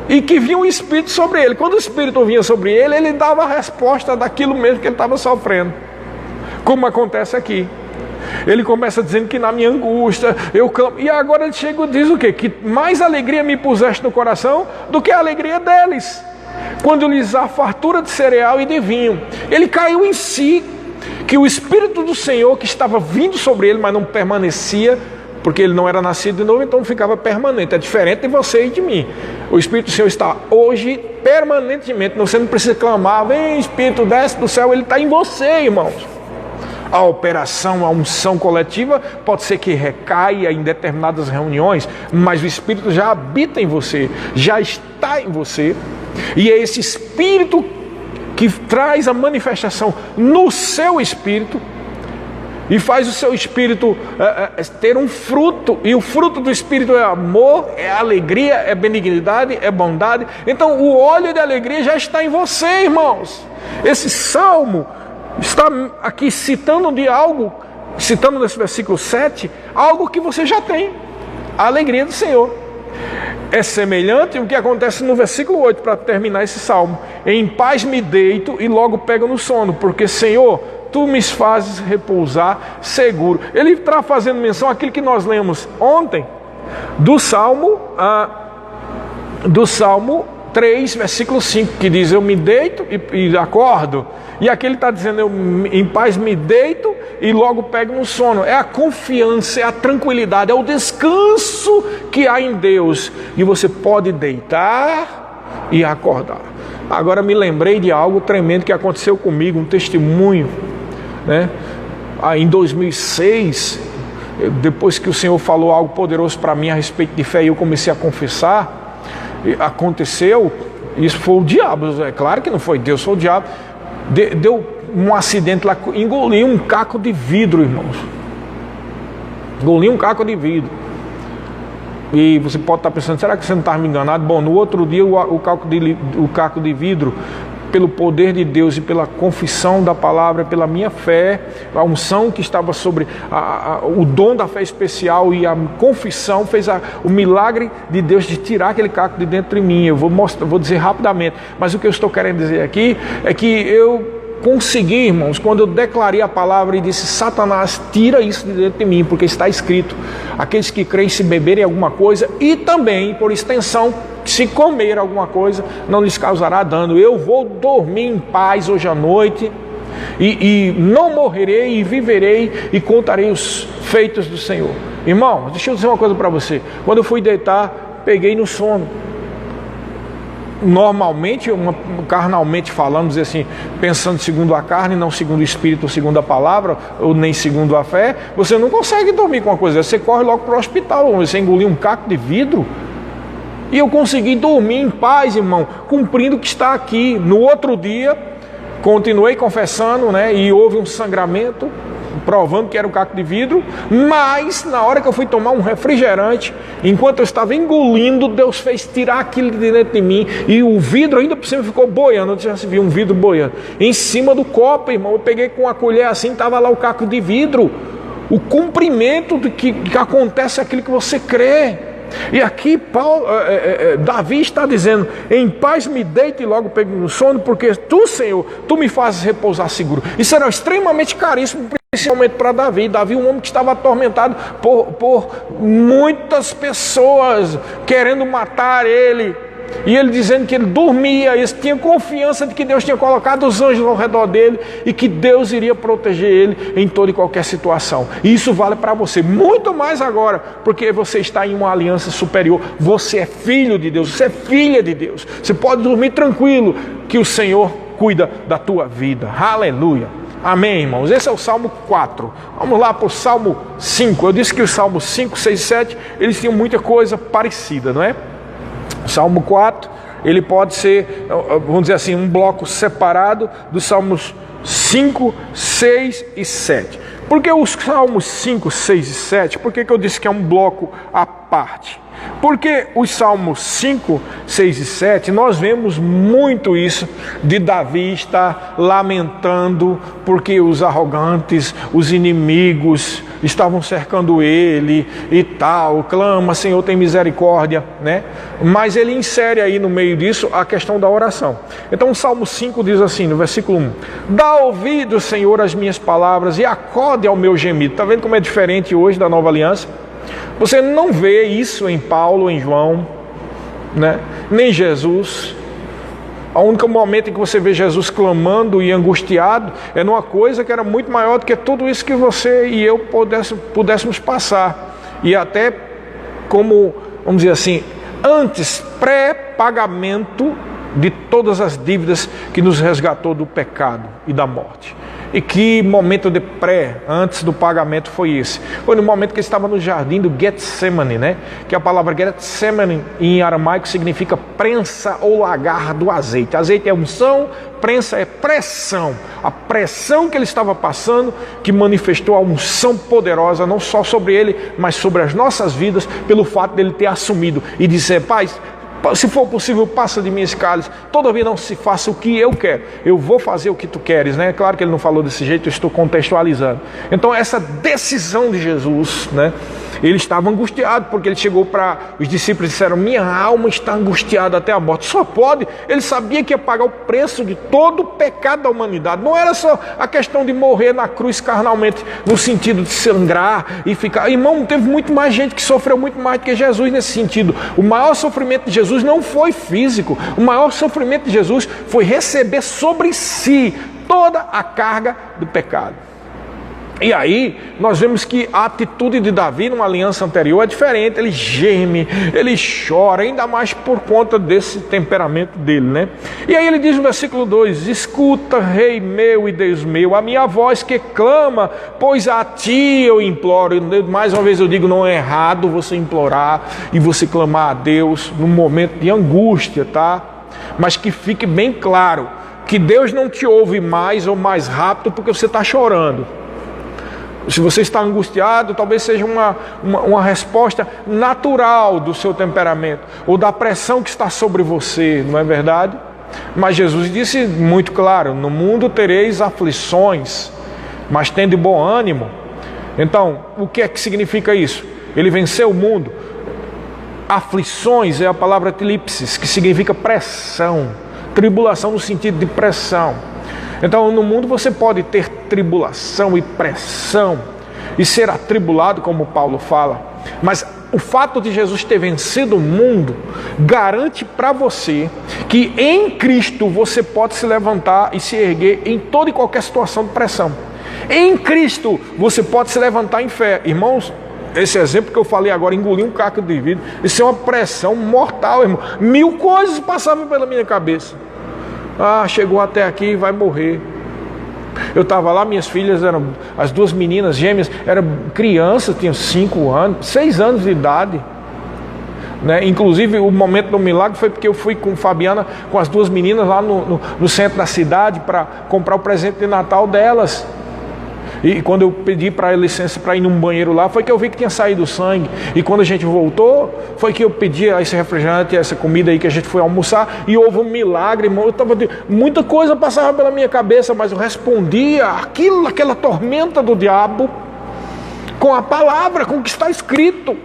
e que vinha um Espírito sobre ele. Quando o Espírito vinha sobre ele, ele dava a resposta daquilo mesmo que ele estava sofrendo. Como acontece aqui. Ele começa dizendo que na minha angústia eu clamo. E agora ele chega e diz o quê? Que mais alegria me puseste no coração do que a alegria deles, quando lhes há fartura de cereal e de vinho. Ele caiu em si, que o Espírito do Senhor que estava vindo sobre ele, mas não permanecia, porque ele não era nascido de novo, então ficava permanente. É diferente de você e de mim. O Espírito do Senhor está hoje permanentemente. Você não precisa clamar: vem Espírito, desce do céu. Ele está em você, irmãos. A operação, a unção coletiva pode ser que recaia em determinadas reuniões, mas o Espírito já habita em você, já está em você. E é esse Espírito que traz a manifestação no seu espírito, e faz o seu espírito ter um fruto, e o fruto do espírito é amor, é alegria, é benignidade, é bondade. Então o óleo de alegria já está em você, irmãos. Esse salmo está aqui citando de algo, citando nesse versículo 7, algo que você já tem, a alegria do Senhor. É semelhante ao que acontece no versículo 8, para terminar esse salmo: em paz me deito e logo pego no sono, porque, Senhor, tu me fazes repousar seguro. Ele está fazendo menção àquilo que nós lemos ontem, do Salmo 3, versículo 5, que diz: eu me deito e acordo. E aqui ele está dizendo: eu em paz me deito e logo pego no sono. É a confiança, é a tranquilidade, é o descanso que há em Deus. E você pode deitar e acordar. Agora me lembrei de algo tremendo que aconteceu comigo, um testemunho, né? Em 2006, depois que o Senhor falou algo poderoso para mim a respeito de fé, e eu comecei a confessar. Aconteceu, isso foi o diabo, é claro que não foi Deus, foi o diabo. Deu um acidente lá, engoli um caco de vidro, irmãos. Engoli um caco de vidro. E você pode estar pensando: será que você não está me enganado? Bom, no outro dia o caco de vidro, pelo poder de Deus e pela confissão da palavra, pela minha fé, a unção que estava sobre o dom da fé especial e a confissão fez o milagre de Deus de tirar aquele caco de dentro de mim. Eu vou dizer rapidamente, mas o que eu estou querendo dizer aqui é que eu consegui, irmãos, quando eu declarei a palavra e disse: Satanás, tira isso de dentro de mim, porque está escrito: aqueles que creem, se beberem alguma coisa, e também, por extensão, se comer alguma coisa, não lhes causará dano. Eu vou dormir em paz hoje à noite, e não morrerei, e viverei, e contarei os feitos do Senhor. Irmão, deixa eu dizer uma coisa para você. Quando eu fui deitar, peguei no sono. Normalmente, carnalmente falando, dizer assim, pensando segundo a carne, não segundo o Espírito, ou segundo a palavra, ou nem segundo a fé, você não consegue dormir com uma coisa dessa. Você corre logo para o hospital. Você engoliu um caco de vidro. E eu consegui dormir em paz, irmão, cumprindo o que está aqui. No outro dia, continuei confessando, né? E houve um sangramento, provando que era um caco de vidro. Mas na hora que eu fui tomar um refrigerante, enquanto eu estava engolindo, Deus fez tirar aquilo de dentro de mim, e o vidro ainda por cima ficou boiando. Eu já se viu um vidro boiando em cima do copo, irmão. Eu peguei com a colher assim, estava lá o caco de vidro. O cumprimento do que acontece é aquilo que você crê. E aqui Davi está dizendo: em paz me deito e logo pego no sono, porque tu, Senhor, tu me fazes repousar seguro. Isso era extremamente caríssimo, principalmente para Davi. Davi, um homem que estava atormentado por muitas pessoas querendo matar ele, e ele dizendo que ele dormia, ele tinha confiança de que Deus tinha colocado os anjos ao redor dele e que Deus iria proteger ele em toda e qualquer situação. E isso vale para você, muito mais agora, porque você está em uma aliança superior. Você é filho de Deus, você é filha de Deus. Você pode dormir tranquilo, que o Senhor cuida da tua vida. Aleluia. Amém, irmãos? Esse é o Salmo 4. Vamos lá para o Salmo 5. Eu disse que os Salmos 5, 6 e 7, eles tinham muita coisa parecida, não é? O Salmo 4, ele pode ser, vamos dizer assim, um bloco separado dos Salmos 5, 6 e 7. Por que os Salmos 5, 6 e 7? Por que eu disse que é um bloco à parte? Porque os Salmos 5, 6 e 7, nós vemos muito isso de Davi estar lamentando porque os arrogantes, os inimigos estavam cercando ele e tal, clama: Senhor, tem misericórdia, né? Mas ele insere aí no meio disso a questão da oração. Então o Salmo 5 diz assim, no versículo 1: dá ouvido, Senhor, às minhas palavras e acode ao meu gemido. Está vendo como é diferente hoje da Nova Aliança? Você não vê isso em Paulo, em João, né? Nem Jesus. O único momento em que você vê Jesus clamando e angustiado é numa coisa que era muito maior do que tudo isso que você e eu pudéssemos passar. E até como, vamos dizer assim, antes, pré-pagamento de todas as dívidas que nos resgatou do pecado e da morte. E que momento de antes do pagamento foi esse? Foi no momento que ele estava no jardim do Getsemane, né? Que a palavra Getsemane em aramaico significa prensa ou lagar do azeite. Azeite é unção, prensa é pressão. A pressão que ele estava passando que manifestou a unção poderosa não só sobre ele, mas sobre as nossas vidas, pelo fato dele ter assumido e dizer: Pai, se for possível, passa de mim esse cálice, todavia não se faça o que eu quero, eu vou fazer o que tu queres, né? Claro que ele não falou desse jeito, eu estou contextualizando. Então essa decisão de Jesus, né? Ele estava angustiado, porque ele chegou para os discípulos e disseram: minha alma está angustiada até a morte. Só pode, ele sabia que ia pagar o preço de todo o pecado da humanidade. Não era só a questão de morrer na cruz carnalmente, no sentido de sangrar e ficar. Irmão, teve muito mais gente que sofreu muito mais do que Jesus nesse sentido. O maior sofrimento de Jesus não foi físico. O maior sofrimento de Jesus foi receber sobre si toda a carga do pecado. E aí nós vemos que a atitude de Davi numa aliança anterior é diferente. Ele geme, ele chora, ainda mais por conta desse temperamento dele, né? E aí ele diz no versículo 2: escuta, rei meu e Deus meu, a minha voz que clama, pois a ti eu imploro. Mais uma vez eu digo, não é errado você implorar e você clamar a Deus num momento de angústia, tá? Mas que fique bem claro que Deus não te ouve mais ou mais rápido porque você está chorando. Se você está angustiado, talvez seja uma resposta natural do seu temperamento, ou da pressão que está sobre você, não é verdade? Mas Jesus disse muito claro: no mundo tereis aflições, mas tende bom ânimo. Então, o que é que significa isso? Ele venceu o mundo. Aflições é a palavra tilipsis, que significa pressão, tribulação no sentido de pressão. Então no mundo você pode ter tribulação e pressão e ser atribulado, como Paulo fala, mas o fato de Jesus ter vencido o mundo garante para você que em Cristo você pode se levantar e se erguer em toda e qualquer situação de pressão. Em Cristo você pode se levantar em fé. Irmãos, esse exemplo que eu falei agora, engolir um caco de vidro, isso é uma pressão mortal, irmão. 1000 coisas passavam pela minha cabeça. Chegou até aqui e vai morrer. Eu estava lá, minhas filhas eram, as duas meninas gêmeas, eram crianças, tinham 5 anos, 6 anos de idade, né? Inclusive o momento do milagre foi porque eu fui com Fabiana, com as duas meninas lá no centro da cidade para comprar o presente de Natal delas. E quando eu pedi para ela licença para ir num banheiro lá, foi que eu vi que tinha saído sangue. E quando a gente voltou, foi que eu pedi esse refrigerante, essa comida aí que a gente foi almoçar, e houve um milagre, irmão. Muita coisa passava pela minha cabeça, mas eu respondia aquela tormenta do diabo com a palavra, com o que está escrito.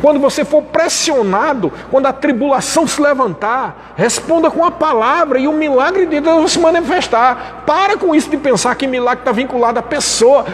Quando você for pressionado, quando a tribulação se levantar, responda com a palavra e o milagre de Deus vai se manifestar. Para com isso de pensar que milagre está vinculado à pessoa.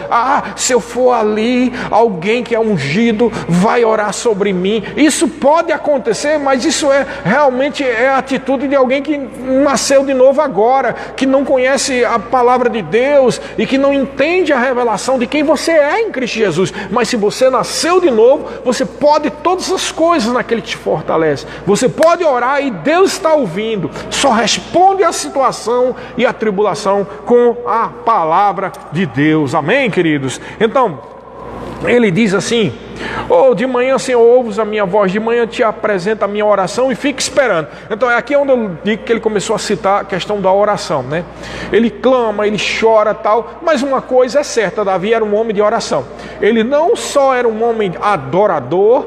Se eu for ali, alguém que é ungido vai orar sobre mim. Isso pode acontecer, mas isso realmente é a atitude de alguém que nasceu de novo agora, que não conhece a palavra de Deus e que não entende a revelação de quem você é em Cristo Jesus. Mas se você nasceu de novo, você pode todas as coisas naquele que te fortalece. Você pode orar e Deus está ouvindo. Só responde a situação e a tribulação com a palavra de Deus. Amém, queridos? Então, ele diz assim: de manhã, Senhor, ouves a minha voz, de manhã te apresenta a minha oração e fica esperando. Então é aqui onde eu digo que ele começou a citar a questão da oração, né? Ele clama, ele chora tal, mas uma coisa é certa: Davi era um homem de oração. Ele não só era um homem adorador,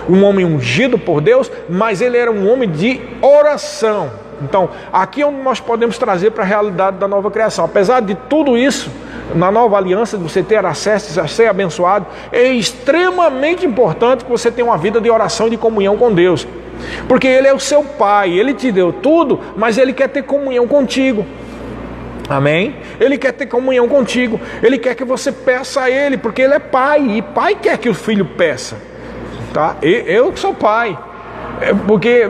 um homem ungido por Deus, mas ele era um homem de oração. Então, aqui é onde nós podemos trazer para a realidade da nova criação. Apesar de tudo isso, na nova aliança, de você ter acesso a ser abençoado, é extremamente importante que você tenha uma vida de oração e de comunhão com Deus. Porque Ele é o seu Pai, Ele te deu tudo, mas Ele quer ter comunhão contigo. Amém? Ele quer ter comunhão contigo. Ele quer que você peça a Ele, porque Ele é Pai, e Pai quer que o filho peça. Tá? Eu que sou pai, porque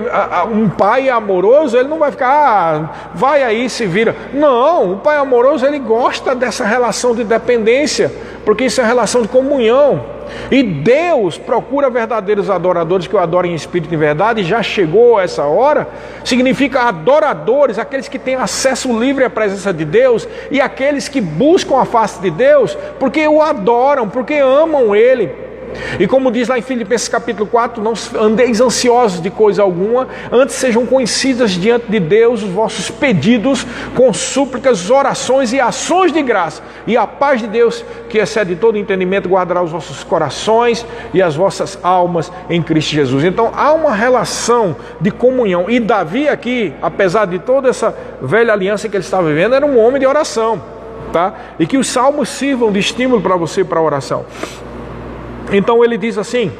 um pai amoroso, ele não vai ficar, vai aí, se vira. Não, o pai amoroso, ele gosta dessa relação de dependência, Porque isso é relação de comunhão. E Deus procura verdadeiros adoradores que o adorem em espírito e em verdade, e já chegou essa hora. Significa adoradores, aqueles que têm acesso livre à presença de Deus, e aqueles que buscam a face de Deus, porque o adoram, porque amam Ele. E como diz lá em Filipenses capítulo 4, não andeis ansiosos de coisa alguma, antes sejam conhecidas diante de Deus os vossos pedidos, com súplicas, orações e ações de graça. E a paz de Deus, que excede todo entendimento, guardará os vossos corações e as vossas almas em Cristo Jesus. Então há uma relação de comunhão. E Davi aqui, apesar de toda essa velha aliança que ele estava vivendo, era um homem de oração, tá? E que os salmos sirvam de estímulo para você, para a oração. Então ele diz assim,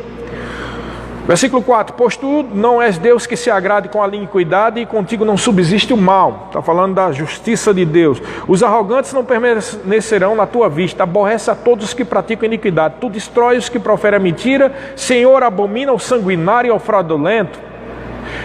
versículo 4, pois tu não és Deus que se agrade com a iniquidade, e contigo não subsiste o mal. Está falando da justiça de Deus. Os arrogantes não permanecerão na tua vista, aborrece a todos os que praticam iniquidade, tu destrói os que proferem a mentira, Senhor abomina o sanguinário e o fraudulento.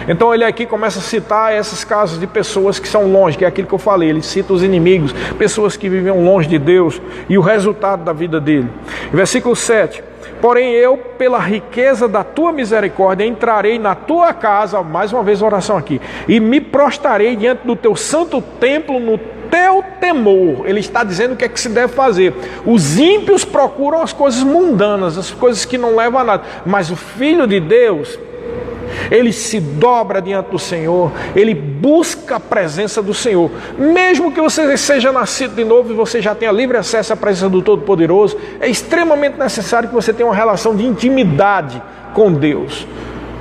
Então ele aqui começa a citar esses casos de pessoas que são longe, que é aquilo que eu falei, ele cita os inimigos, pessoas que viviam longe de Deus, e o resultado da vida dele. Versículo 7, porém eu, pela riqueza da tua misericórdia, entrarei na tua casa, mais uma vez a oração aqui, e me prostrarei diante do teu santo templo no teu temor. Ele está dizendo o que é que se deve fazer. Os ímpios procuram as coisas mundanas, as coisas que não levam a nada, mas o Filho de Deus, ele se dobra diante do Senhor, ele busca a presença do Senhor. Mesmo que você seja nascido de novo e você já tenha livre acesso à presença do Todo-Poderoso, é extremamente necessário que você tenha uma relação de intimidade com Deus,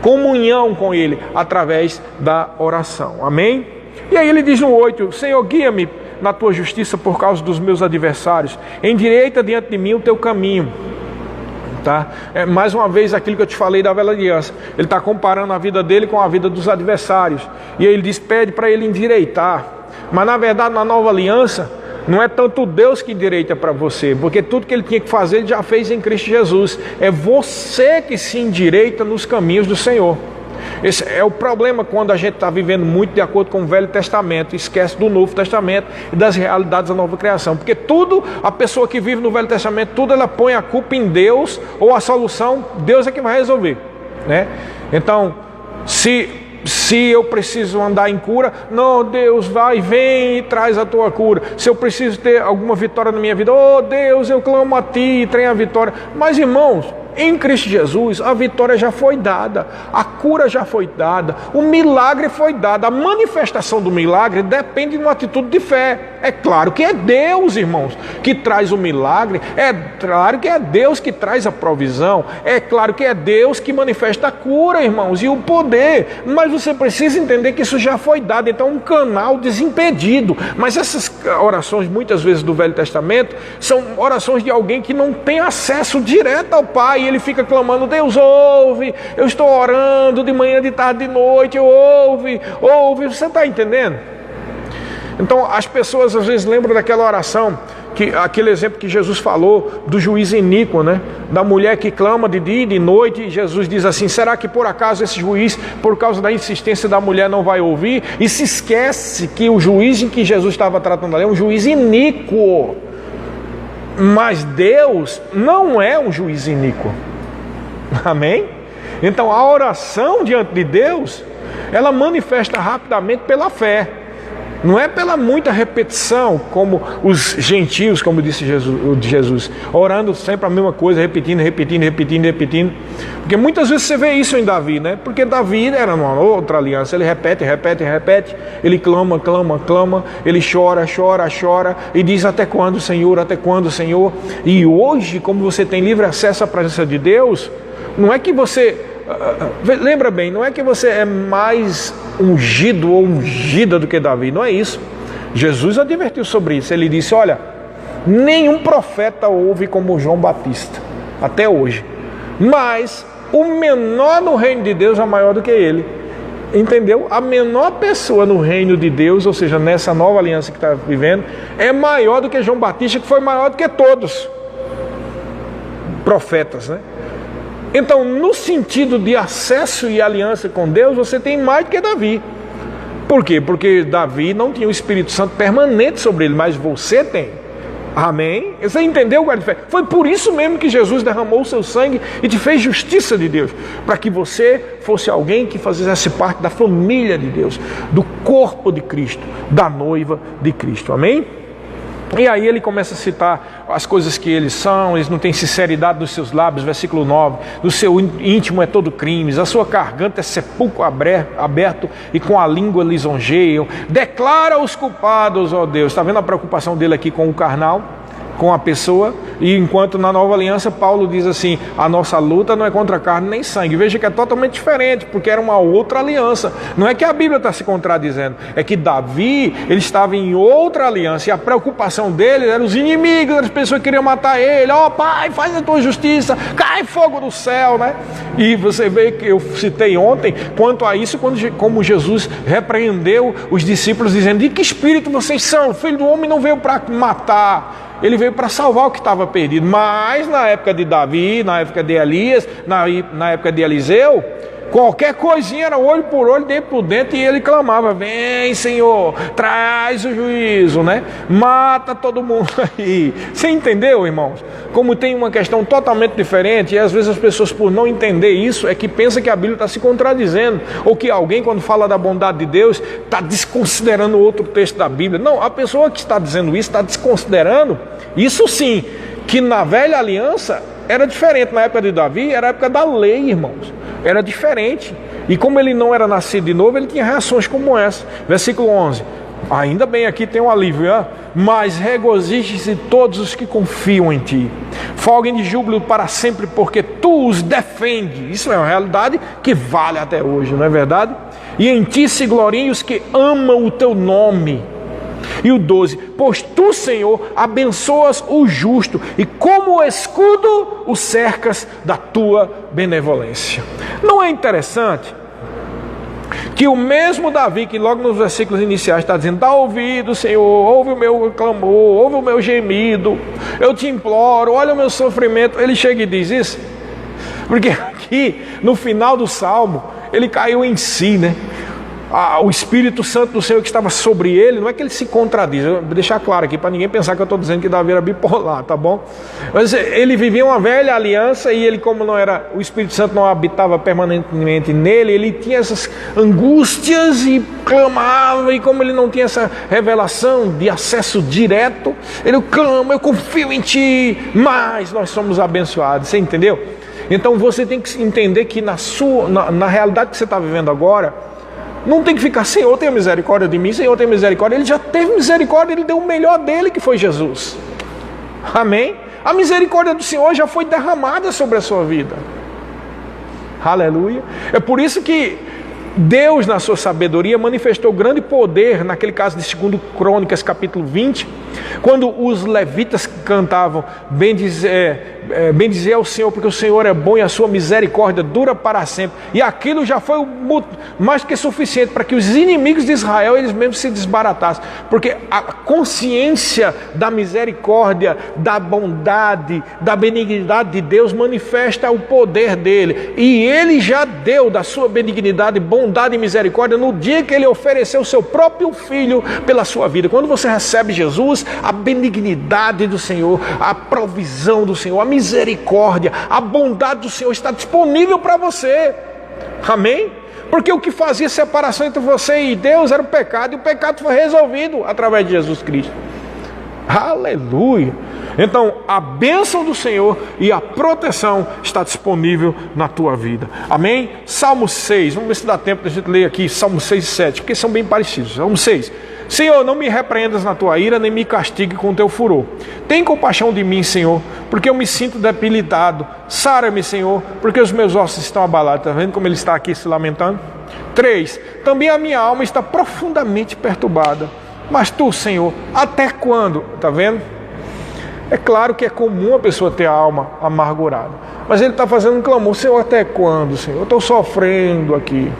comunhão com Ele, através da oração. Amém? E aí ele diz no 8, Senhor, guia-me na tua justiça por causa dos meus adversários, endireita diante de mim o teu caminho. Tá? Mais uma vez aquilo que eu te falei da velha aliança, ele está comparando a vida dele com a vida dos adversários, e ele diz, pede para ele endireitar, mas na verdade na nova aliança, não é tanto Deus que endireita para você, porque tudo que ele tinha que fazer, ele já fez em Cristo Jesus, é você que se endireita nos caminhos do Senhor. Esse é o problema quando a gente está vivendo muito de acordo com o Velho Testamento, esquece do Novo Testamento e das realidades da nova criação, porque tudo, a pessoa que vive no Velho Testamento, tudo ela põe a culpa em Deus, ou a solução, Deus é que vai resolver, né? Então, se eu preciso andar em cura, não, Deus vai, vem e traz a tua cura. Se eu preciso ter alguma vitória na minha vida, oh Deus, eu clamo a ti e tenha a vitória. Mas irmãos, em Cristo Jesus, a vitória já foi dada, a cura já foi dada, o milagre foi dado. A manifestação do milagre depende de uma atitude de fé. É claro que é Deus, irmãos, que traz o milagre, é claro que é Deus que traz a provisão, é claro que é Deus que manifesta a cura, irmãos, e o poder, mas você precisa entender que isso já foi dado, então um canal desimpedido. Mas essas orações, muitas vezes do Velho Testamento, são orações de alguém que não tem acesso direto ao Pai, e ele fica clamando, Deus ouve, eu estou orando de manhã, de tarde, de noite, ouve, você está entendendo? Então as pessoas às vezes lembram daquela oração, aquele exemplo que Jesus falou do juiz iníquo, né? Da mulher que clama de dia e de noite, e Jesus diz assim, será que por acaso esse juiz, por causa da insistência da mulher, não vai ouvir? E se esquece que o juiz em que Jesus estava tratando ali é um juiz iníquo. Mas Deus não é um juiz iníquo. Amém? Então a oração diante de Deus, ela manifesta rapidamente pela fé. Não é pela muita repetição, como os gentios, como disse Jesus, orando sempre a mesma coisa, repetindo. Porque muitas vezes você vê isso em Davi, né? Porque Davi era numa outra aliança, ele repete, ele clama, ele chora, e diz, até quando, Senhor? E hoje, como você tem livre acesso à presença de Deus, não é que você... Lembra bem, não é que você é mais ungido ou ungida do que Davi, não é isso. Jesus advertiu sobre isso, ele disse, olha, nenhum profeta houve como João Batista, até hoje, mas o menor no reino de Deus é maior do que ele, entendeu? A menor pessoa no reino de Deus, ou seja, nessa nova aliança que está vivendo, é maior do que João Batista, que foi maior do que todos profetas, né? Então, no sentido de acesso e aliança com Deus, você tem mais do que Davi. Por quê? Porque Davi não tinha o Espírito Santo permanente sobre ele, mas você tem. Amém? Você entendeu, guarda de fé? Foi por isso mesmo que Jesus derramou o seu sangue e te fez justiça de Deus, para que você fosse alguém que fizesse parte da família de Deus, do corpo de Cristo, da noiva de Cristo. Amém? E aí ele começa a citar as coisas que eles são. Eles não têm sinceridade nos seus lábios, versículo 9, do seu íntimo é todo crime, a sua garganta é sepulcro aberto e com a língua lisonjeiam, declara os culpados, ó Deus. Está vendo a preocupação dele aqui com o carnal, com a pessoa? E enquanto na nova aliança Paulo diz assim, a nossa luta não é contra carne nem sangue. Veja que é totalmente diferente, porque era uma outra aliança. Não é que a Bíblia está se contradizendo, é que Davi, ele estava em outra aliança, e a preocupação dele eram os inimigos, as pessoas que queriam matar ele. Ó Pai, faz a tua justiça, cai fogo do céu, né? E você vê que eu citei ontem, quanto a isso, como Jesus repreendeu os discípulos, dizendo, de que espírito vocês são? O Filho do Homem não veio para matar, ele veio para salvar o que estava perdido. Mas na época de Davi, na época de Elias, na época de Eliseu, qualquer coisinha era olho por olho, dentro por dentro, e ele clamava, vem Senhor, traz o juízo, né? Mata todo mundo aí. Você entendeu, irmãos? Como tem uma questão totalmente diferente, e às vezes as pessoas, por não entender isso, é que pensam que a Bíblia está se contradizendo, ou que alguém, quando fala da bondade de Deus, está desconsiderando outro texto da Bíblia. Não, a pessoa que está dizendo isso, está desconsiderando, isso sim, que na velha aliança era diferente. Na época de Davi, era a época da lei, irmãos. Era diferente. E como ele não era nascido de novo, ele tinha reações como essa. Versículo 11. Ainda bem, aqui tem um alívio, hein? Mas regozijem-se todos os que confiam em ti. Folguem de júbilo para sempre, porque tu os defendes. Isso é uma realidade que vale até hoje, não é verdade? E em ti se gloriem os que amam o teu nome. E o 12, pois tu, Senhor, abençoas o justo, e como escudo o cercas da tua benevolência. Não é interessante que o mesmo Davi, que logo nos versículos iniciais está dizendo, dá ouvido, Senhor, ouve o meu clamor, ouve o meu gemido, eu te imploro, olha o meu sofrimento, ele chega e diz isso? Porque aqui, no final do Salmo, ele caiu em si, né? O Espírito Santo do Senhor que estava sobre ele, não é que ele se contradiz, eu vou deixar claro aqui, para ninguém pensar que eu estou dizendo que Davi era bipolar, tá bom? Mas ele vivia uma velha aliança, e ele, como não era, o Espírito Santo não habitava permanentemente nele, ele tinha essas angústias e clamava, e como ele não tinha essa revelação de acesso direto, ele clama, eu confio em ti, mas nós somos abençoados, você entendeu? Então você tem que entender que na realidade que você está vivendo agora, não tem que ficar, Senhor, tenha misericórdia de mim, Senhor, tenha misericórdia. Ele já teve misericórdia, ele deu o melhor dele, que foi Jesus. Amém? A misericórdia do Senhor já foi derramada sobre a sua vida. Aleluia. É por isso que Deus, na sua sabedoria, manifestou grande poder, naquele caso de 2 Crônicas, capítulo 20, quando os levitas cantavam, bendizer ao Senhor, porque o Senhor é bom e a sua misericórdia dura para sempre. E aquilo já foi mais que suficiente para que os inimigos de Israel, eles mesmos se desbaratassem. Porque a consciência da misericórdia, da bondade, da benignidade de Deus manifesta o poder dele. E ele já deu da sua benignidade, bondade e misericórdia no dia que ele ofereceu o seu próprio filho pela sua vida. Quando você recebe Jesus, a benignidade do Senhor, a provisão do Senhor, a misericórdia, a bondade do Senhor está disponível para você. Amém? Porque o que fazia separação entre você e Deus era o pecado, e o pecado foi resolvido através de Jesus Cristo. Aleluia! Então a bênção do Senhor e a proteção está disponível na tua vida. Amém? Salmo 6, vamos ver se dá tempo de a gente ler aqui Salmo 6 e 7, porque são bem parecidos. Salmo 6. Senhor, não me repreendas na tua ira, nem me castigue com teu furor. Tem compaixão de mim, Senhor, porque eu me sinto debilitado. Sara-me, Senhor, porque os meus ossos estão abalados. Está vendo como ele está aqui se lamentando? 3. Também a minha alma está profundamente perturbada. Mas tu, Senhor, até quando? Está vendo? É claro que é comum a pessoa ter a alma amargurada, mas ele está fazendo um clamor, Senhor, até quando, Senhor? Eu estou sofrendo aqui.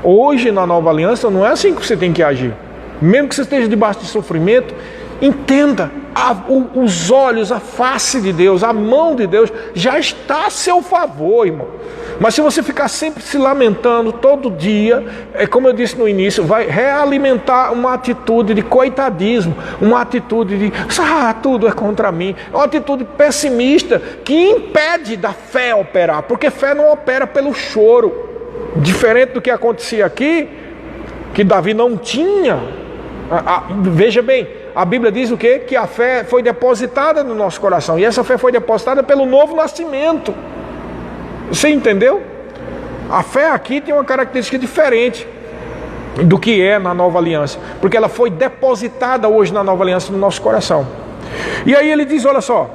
Hoje, na nova aliança, não é assim que você tem que agir. Mesmo que você esteja debaixo de sofrimento, entenda, os olhos, a face de Deus, a mão de Deus já está a seu favor, irmão. Mas se você ficar sempre se lamentando todo dia, como eu disse no início, vai realimentar uma atitude de coitadismo, uma atitude de tudo é contra mim, uma atitude pessimista que impede da fé operar, porque fé não opera pelo choro, diferente do que acontecia aqui, que Davi não tinha. Veja bem, a Bíblia diz o quê? Que a fé foi depositada no nosso coração, e essa fé foi depositada pelo novo nascimento. Você entendeu? A fé aqui tem uma característica diferente do que é na nova aliança, porque ela foi depositada hoje na nova aliança no nosso coração. E aí ele diz, olha só: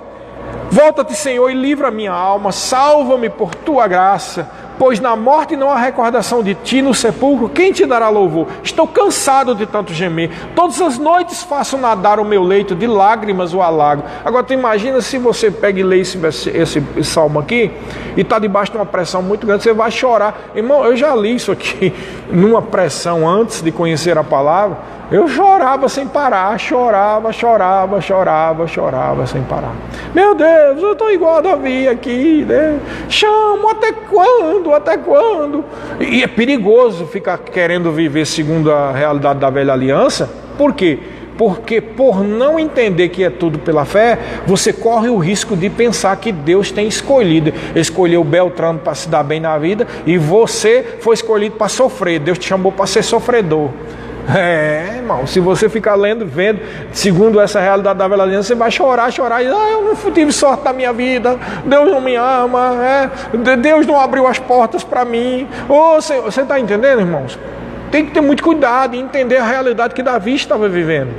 volta-te, Senhor, e livra a minha alma, salva-me por tua graça, pois na morte não há recordação de ti, no sepulcro quem te dará louvor? Estou cansado de tanto gemer, todas as noites faço nadar o meu leito, de lágrimas o alago. Agora tu imagina se você pega e lê esse salmo aqui, e está debaixo de uma pressão muito grande, você vai chorar. Irmão, eu já li isso aqui, numa pressão antes de conhecer a palavra. Eu chorava sem parar, chorava sem parar. Meu Deus, eu estou igual a Davi aqui, né? Chamo, até quando? Até quando? E é perigoso ficar querendo viver segundo a realidade da velha aliança. Por quê? Porque por não entender que é tudo pela fé, você corre o risco de pensar que Deus tem escolheu Beltrano para se dar bem na vida, e você foi escolhido para sofrer. Deus te chamou para ser sofredor. Irmão, se você ficar vendo, segundo essa realidade da velha aliança, você vai chorar, e eu não tive sorte na minha vida, Deus não me ama, Deus não abriu as portas para mim. Você está entendendo, irmãos? Tem que ter muito cuidado e entender a realidade que Davi estava vivendo,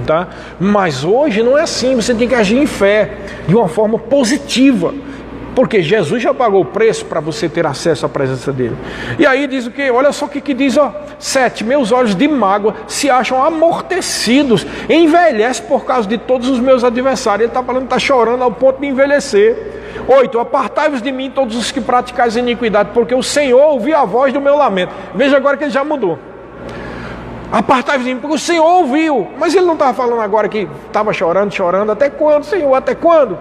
tá? Mas hoje não é assim, você tem que agir em fé, de uma forma positiva, porque Jesus já pagou o preço para você ter acesso à presença dele. E aí diz o quê? Olha só o que diz, 7, meus olhos de mágoa se acham amortecidos, envelhece por causa de todos os meus adversários. Ele está falando, está chorando ao ponto de envelhecer. 8, apartai-vos de mim todos os que praticais iniquidade, porque o Senhor ouviu a voz do meu lamento. Veja agora que ele já mudou. Apartai-vos de mim, porque o Senhor ouviu. Mas ele não estava falando agora que estava chorando. Até quando, Senhor? Até quando?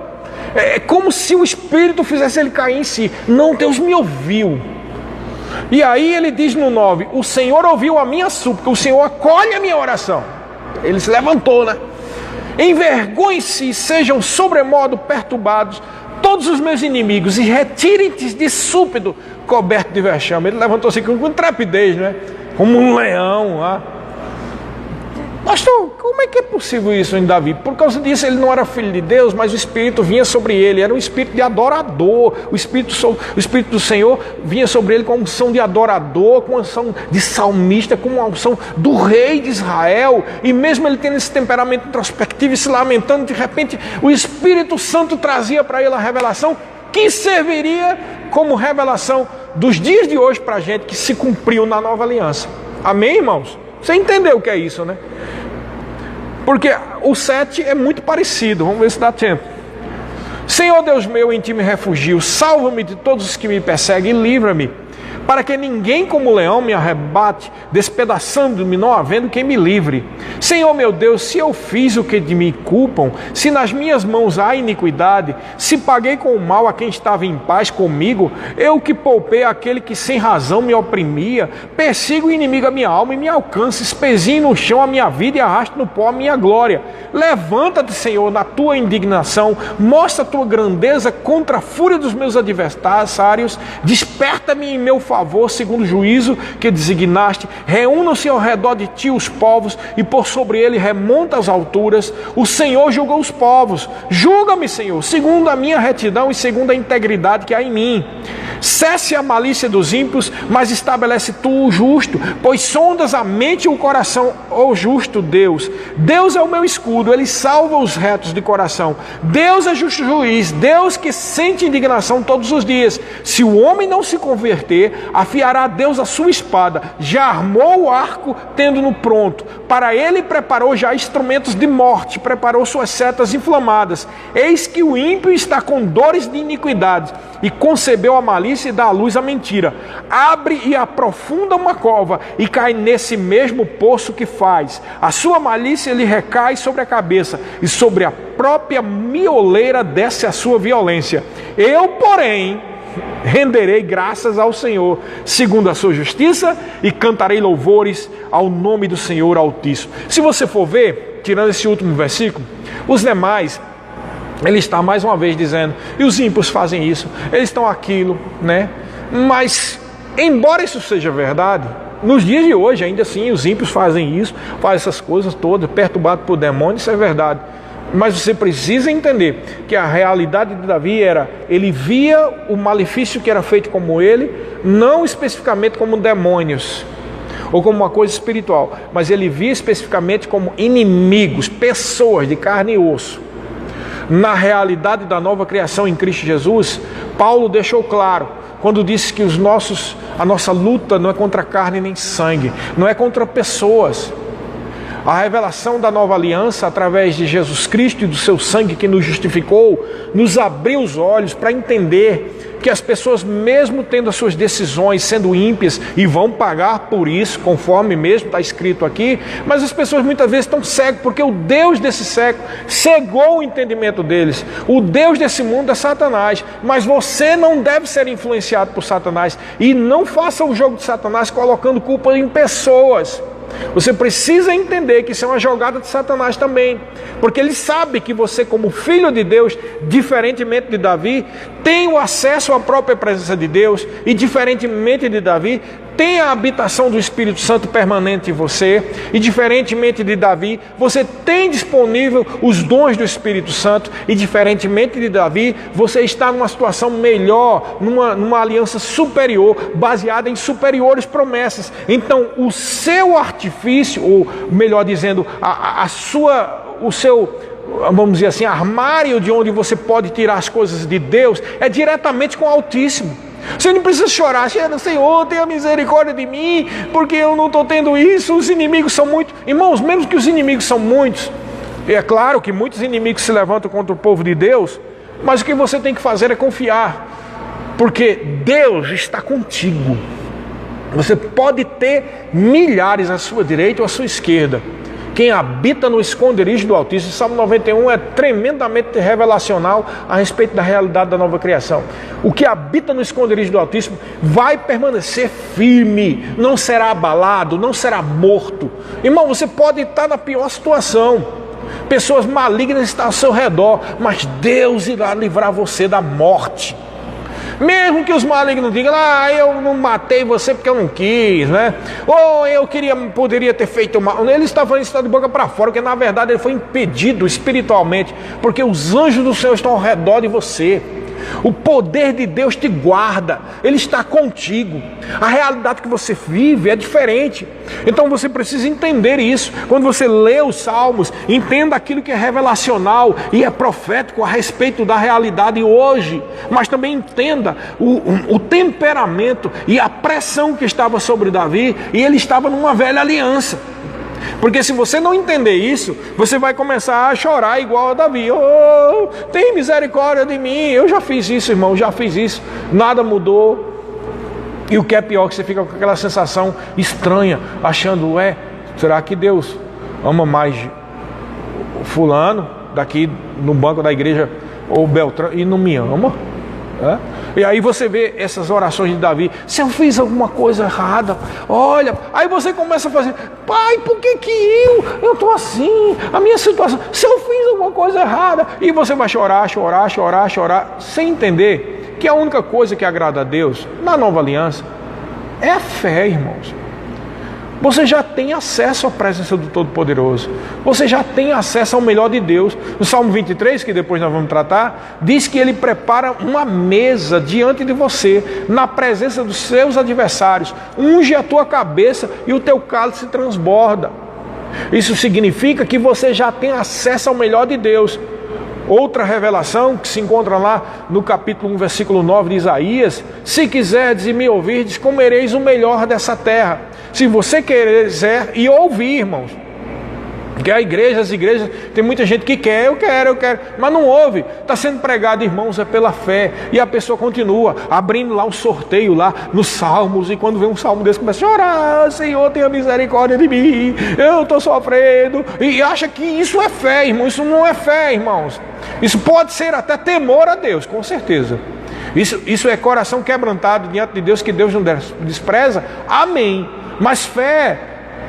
É como se o Espírito fizesse ele cair em si. Não, Deus me ouviu. E aí ele diz no 9, o Senhor ouviu a minha súplica, o Senhor acolhe a minha oração. Ele se levantou, né? Envergonhem-se e sejam sobremodo perturbados todos os meus inimigos, e retirem-te de súbito coberto de vexame. Ele levantou-se com intrepidez, né? Como um leão, Pastor, como é que é possível isso em Davi? Por causa disso ele não era filho de Deus, mas o Espírito vinha sobre ele, era um espírito de adorador. O Espírito do Senhor vinha sobre ele com a unção de adorador, com a unção de salmista, com a unção do rei de Israel. E mesmo ele tendo esse temperamento introspectivo e se lamentando, de repente o Espírito Santo trazia para ele a revelação que serviria como revelação dos dias de hoje para a gente, que se cumpriu na nova aliança. Amém, irmãos? Você entendeu o que é isso, né? Porque o 7 é muito parecido. Vamos ver se dá tempo. Senhor Deus meu, em ti me refugio, salva-me de todos os que me perseguem e livra-me, para que ninguém como leão me arrebate, despedaçando-me, não havendo quem me livre. Senhor meu Deus, se eu fiz o que de mim culpam, se nas minhas mãos há iniquidade, se paguei com o mal a quem estava em paz comigo, eu que poupei aquele que sem razão me oprimia, persigo o inimigo a minha alma e me alcança, espezinho no chão a minha vida e arrasto no pó a minha glória. Levanta-te, Senhor, na tua indignação, mostra a tua grandeza contra a fúria dos meus adversários, desperta-me em meu favor, segundo o juízo que designaste, reúnam-se ao redor de ti os povos, e por sobre ele remonta as alturas. O Senhor julgou os povos, julga-me, Senhor, segundo a minha retidão e segundo a integridade que há em mim. Cesse a malícia dos ímpios, mas estabelece tu o justo, pois sondas a mente e o coração, ó justo Deus. Deus é o meu escudo, ele salva os retos de coração. Deus é justo juiz, Deus que sente indignação todos os dias. Se o homem não se converter, afiará Deus a sua espada, já armou o arco, tendo-no pronto. Para ele preparou já instrumentos de morte, preparou suas setas inflamadas. Eis que o ímpio está com dores de iniquidade, e concebeu a malícia e dá à luz a mentira. Abre e aprofunda uma cova, e cai nesse mesmo poço que faz. A sua malícia lhe recai sobre a cabeça, e sobre a própria mioleira desce a sua violência. Eu, porém, renderei graças ao Senhor, segundo a sua justiça, e cantarei louvores ao nome do Senhor Altíssimo. Se você for ver, tirando esse último versículo, os demais, ele está mais uma vez dizendo, e os ímpios fazem isso, eles estão aquilo, né? Mas, embora isso seja verdade, nos dias de hoje, ainda assim, os ímpios fazem isso, fazem essas coisas todas, perturbados por demônios, isso é verdade. Mas você precisa entender que a realidade de Davi era, ele via o malefício que era feito como ele, não especificamente como demônios, ou como uma coisa espiritual, mas ele via especificamente como inimigos, pessoas de carne e osso. Na realidade da nova criação em Cristo Jesus, Paulo deixou claro, quando disse que a nossa luta não é contra carne nem sangue, não é contra pessoas. A revelação da nova aliança, através de Jesus Cristo e do seu sangue que nos justificou, nos abriu os olhos para entender que as pessoas, mesmo tendo as suas decisões sendo ímpias, e vão pagar por isso, conforme mesmo está escrito aqui, mas as pessoas muitas vezes estão cegas, porque o Deus desse século cegou o entendimento deles. O Deus desse mundo é Satanás, mas você não deve ser influenciado por Satanás, e não faça o jogo de Satanás colocando culpa em pessoas. Você precisa entender que isso é uma jogada de Satanás também, porque ele sabe que você, como filho de Deus, diferentemente de Davi, tem o acesso à própria presença de Deus, e diferentemente de Davi, tem a habitação do Espírito Santo permanente em você, e diferentemente de Davi, você tem disponível os dons do Espírito Santo, e diferentemente de Davi, você está numa situação melhor, numa aliança superior, baseada em superiores promessas. Então o seu artifício, ou melhor dizendo, o seu, vamos dizer assim, armário de onde você pode tirar as coisas de Deus, é diretamente com o Altíssimo. Você não precisa chorar, Senhor, tenha misericórdia de mim, porque eu não estou tendo isso, os inimigos são muitos. Irmãos, mesmo que os inimigos são muitos, e é claro que muitos inimigos se levantam contra o povo de Deus, mas o que você tem que fazer é confiar, porque Deus está contigo. Você pode ter milhares à sua direita ou à sua esquerda. Quem habita no esconderijo do Altíssimo, Salmo 91 é tremendamente revelacional a respeito da realidade da nova criação. O que habita no esconderijo do Altíssimo vai permanecer firme, não será abalado, não será morto. Irmão, você pode estar na pior situação, pessoas malignas estão ao seu redor, mas Deus irá livrar você da morte. Mesmo que os malignos digam, eu não matei você porque eu não quis, né? Ou eu poderia ter feito mal. Ele está falando isso de boca para fora, porque na verdade ele foi impedido espiritualmente, porque os anjos do Senhor estão ao redor de você. O poder de Deus te guarda, Ele está contigo. A realidade que você vive é diferente. Então você precisa entender isso. Quando você lê os Salmos, entenda aquilo que é revelacional e é profético a respeito da realidade hoje. Mas também entenda o temperamento e a pressão que estava sobre Davi, e ele estava numa velha aliança. Porque se você não entender isso, você vai começar a chorar igual a Davi. Tem misericórdia de mim. Eu já fiz isso, irmão, já fiz isso. Nada mudou. E o que é pior, que você fica com aquela sensação estranha, achando, será que Deus ama mais fulano daqui no banco da igreja, ou Beltrano, e não me ama? E aí você vê essas orações de Davi, se eu fiz alguma coisa errada, olha, aí você começa a fazer, pai, por que eu estou assim, a minha situação, se eu fiz alguma coisa errada, e você vai chorar, sem entender que a única coisa que agrada a Deus na nova aliança é a fé, irmãos. Você já tem acesso à presença do Todo-Poderoso. Você já tem acesso ao melhor de Deus. No Salmo 23, que depois nós vamos tratar, diz que Ele prepara uma mesa diante de você, na presença dos seus adversários. Unge a tua cabeça e o teu cálice transborda. Isso significa que você já tem acesso ao melhor de Deus. Outra revelação que se encontra lá no capítulo 1, versículo 9 de Isaías: se quiserdes e me ouvirdes, comereis o melhor dessa terra. Se você quiser e ouvir, irmãos, porque as igrejas, tem muita gente que quer, eu quero, mas não ouve. Está sendo pregado, irmãos, é pela fé. E a pessoa continua abrindo lá um sorteio lá nos Salmos, e quando vê um salmo desse, começa a chorar, Senhor, tenha misericórdia de mim, eu estou sofrendo, e acha que isso é fé, irmão. Isso não é fé, irmãos. Isso pode ser até temor a Deus, com certeza. Isso é coração quebrantado diante de Deus, que Deus não despreza. Amém. Mas fé,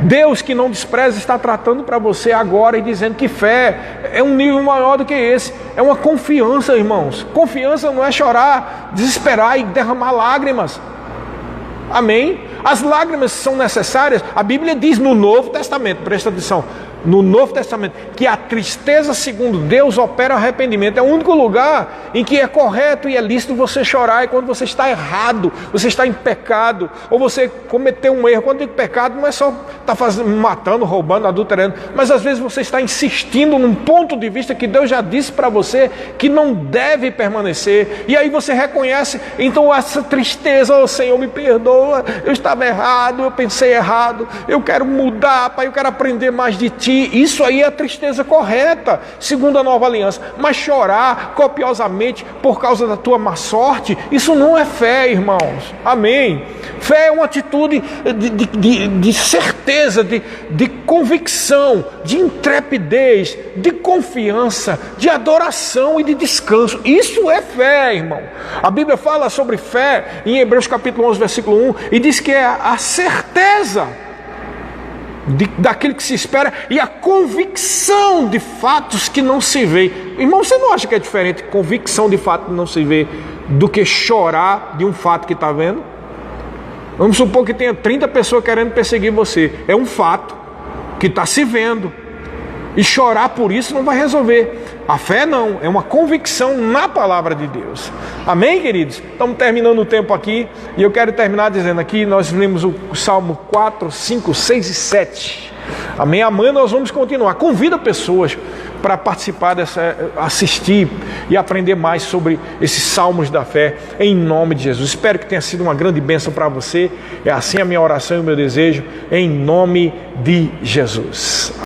Deus que não despreza está tratando para você agora e dizendo que fé é um nível maior do que esse. É uma confiança, irmãos. Confiança não é chorar, desesperar e derramar lágrimas. Amém? As lágrimas são necessárias. A Bíblia diz no Novo Testamento, presta atenção, no Novo Testamento, que a tristeza segundo Deus opera arrependimento. É o único lugar em que é correto e é lícito você chorar. É quando você está errado, você está em pecado, ou você cometeu um erro. Quando eu digo pecado, não é só estar matando, roubando, adulterando, mas às vezes você está insistindo num ponto de vista que Deus já disse para você que não deve permanecer, e aí você reconhece, então essa tristeza, oh Senhor, me perdoa, eu estava errado, eu pensei errado, eu quero mudar, Pai, eu quero aprender mais de Ti. Isso aí é a tristeza correta, segundo a nova aliança. Mas chorar copiosamente por causa da tua má sorte, isso não é fé, irmãos. Amém? Fé é uma atitude de certeza, de convicção, de intrepidez, de confiança, de adoração e de descanso. Isso é fé, irmão. A Bíblia fala sobre fé em Hebreus capítulo 11, versículo 1, e diz que é a certeza daquilo que se espera e a convicção de fatos que não se vê. Irmão, você não acha que é diferente convicção de fato que não se vê do que chorar de um fato que está vendo? Vamos supor que tenha 30 pessoas querendo perseguir você. É um fato que está se vendo. E chorar por isso não vai resolver. A fé não, é uma convicção na palavra de Deus. Amém, queridos? Estamos terminando o tempo aqui, e eu quero terminar dizendo aqui, nós lemos o Salmo 4, 5, 6 e 7. Amém? Amanhã nós vamos continuar. Convida pessoas para participar assistir e aprender mais sobre esses salmos da fé, em nome de Jesus. Espero que tenha sido uma grande bênção para você. É assim a minha oração e o meu desejo, em nome de Jesus.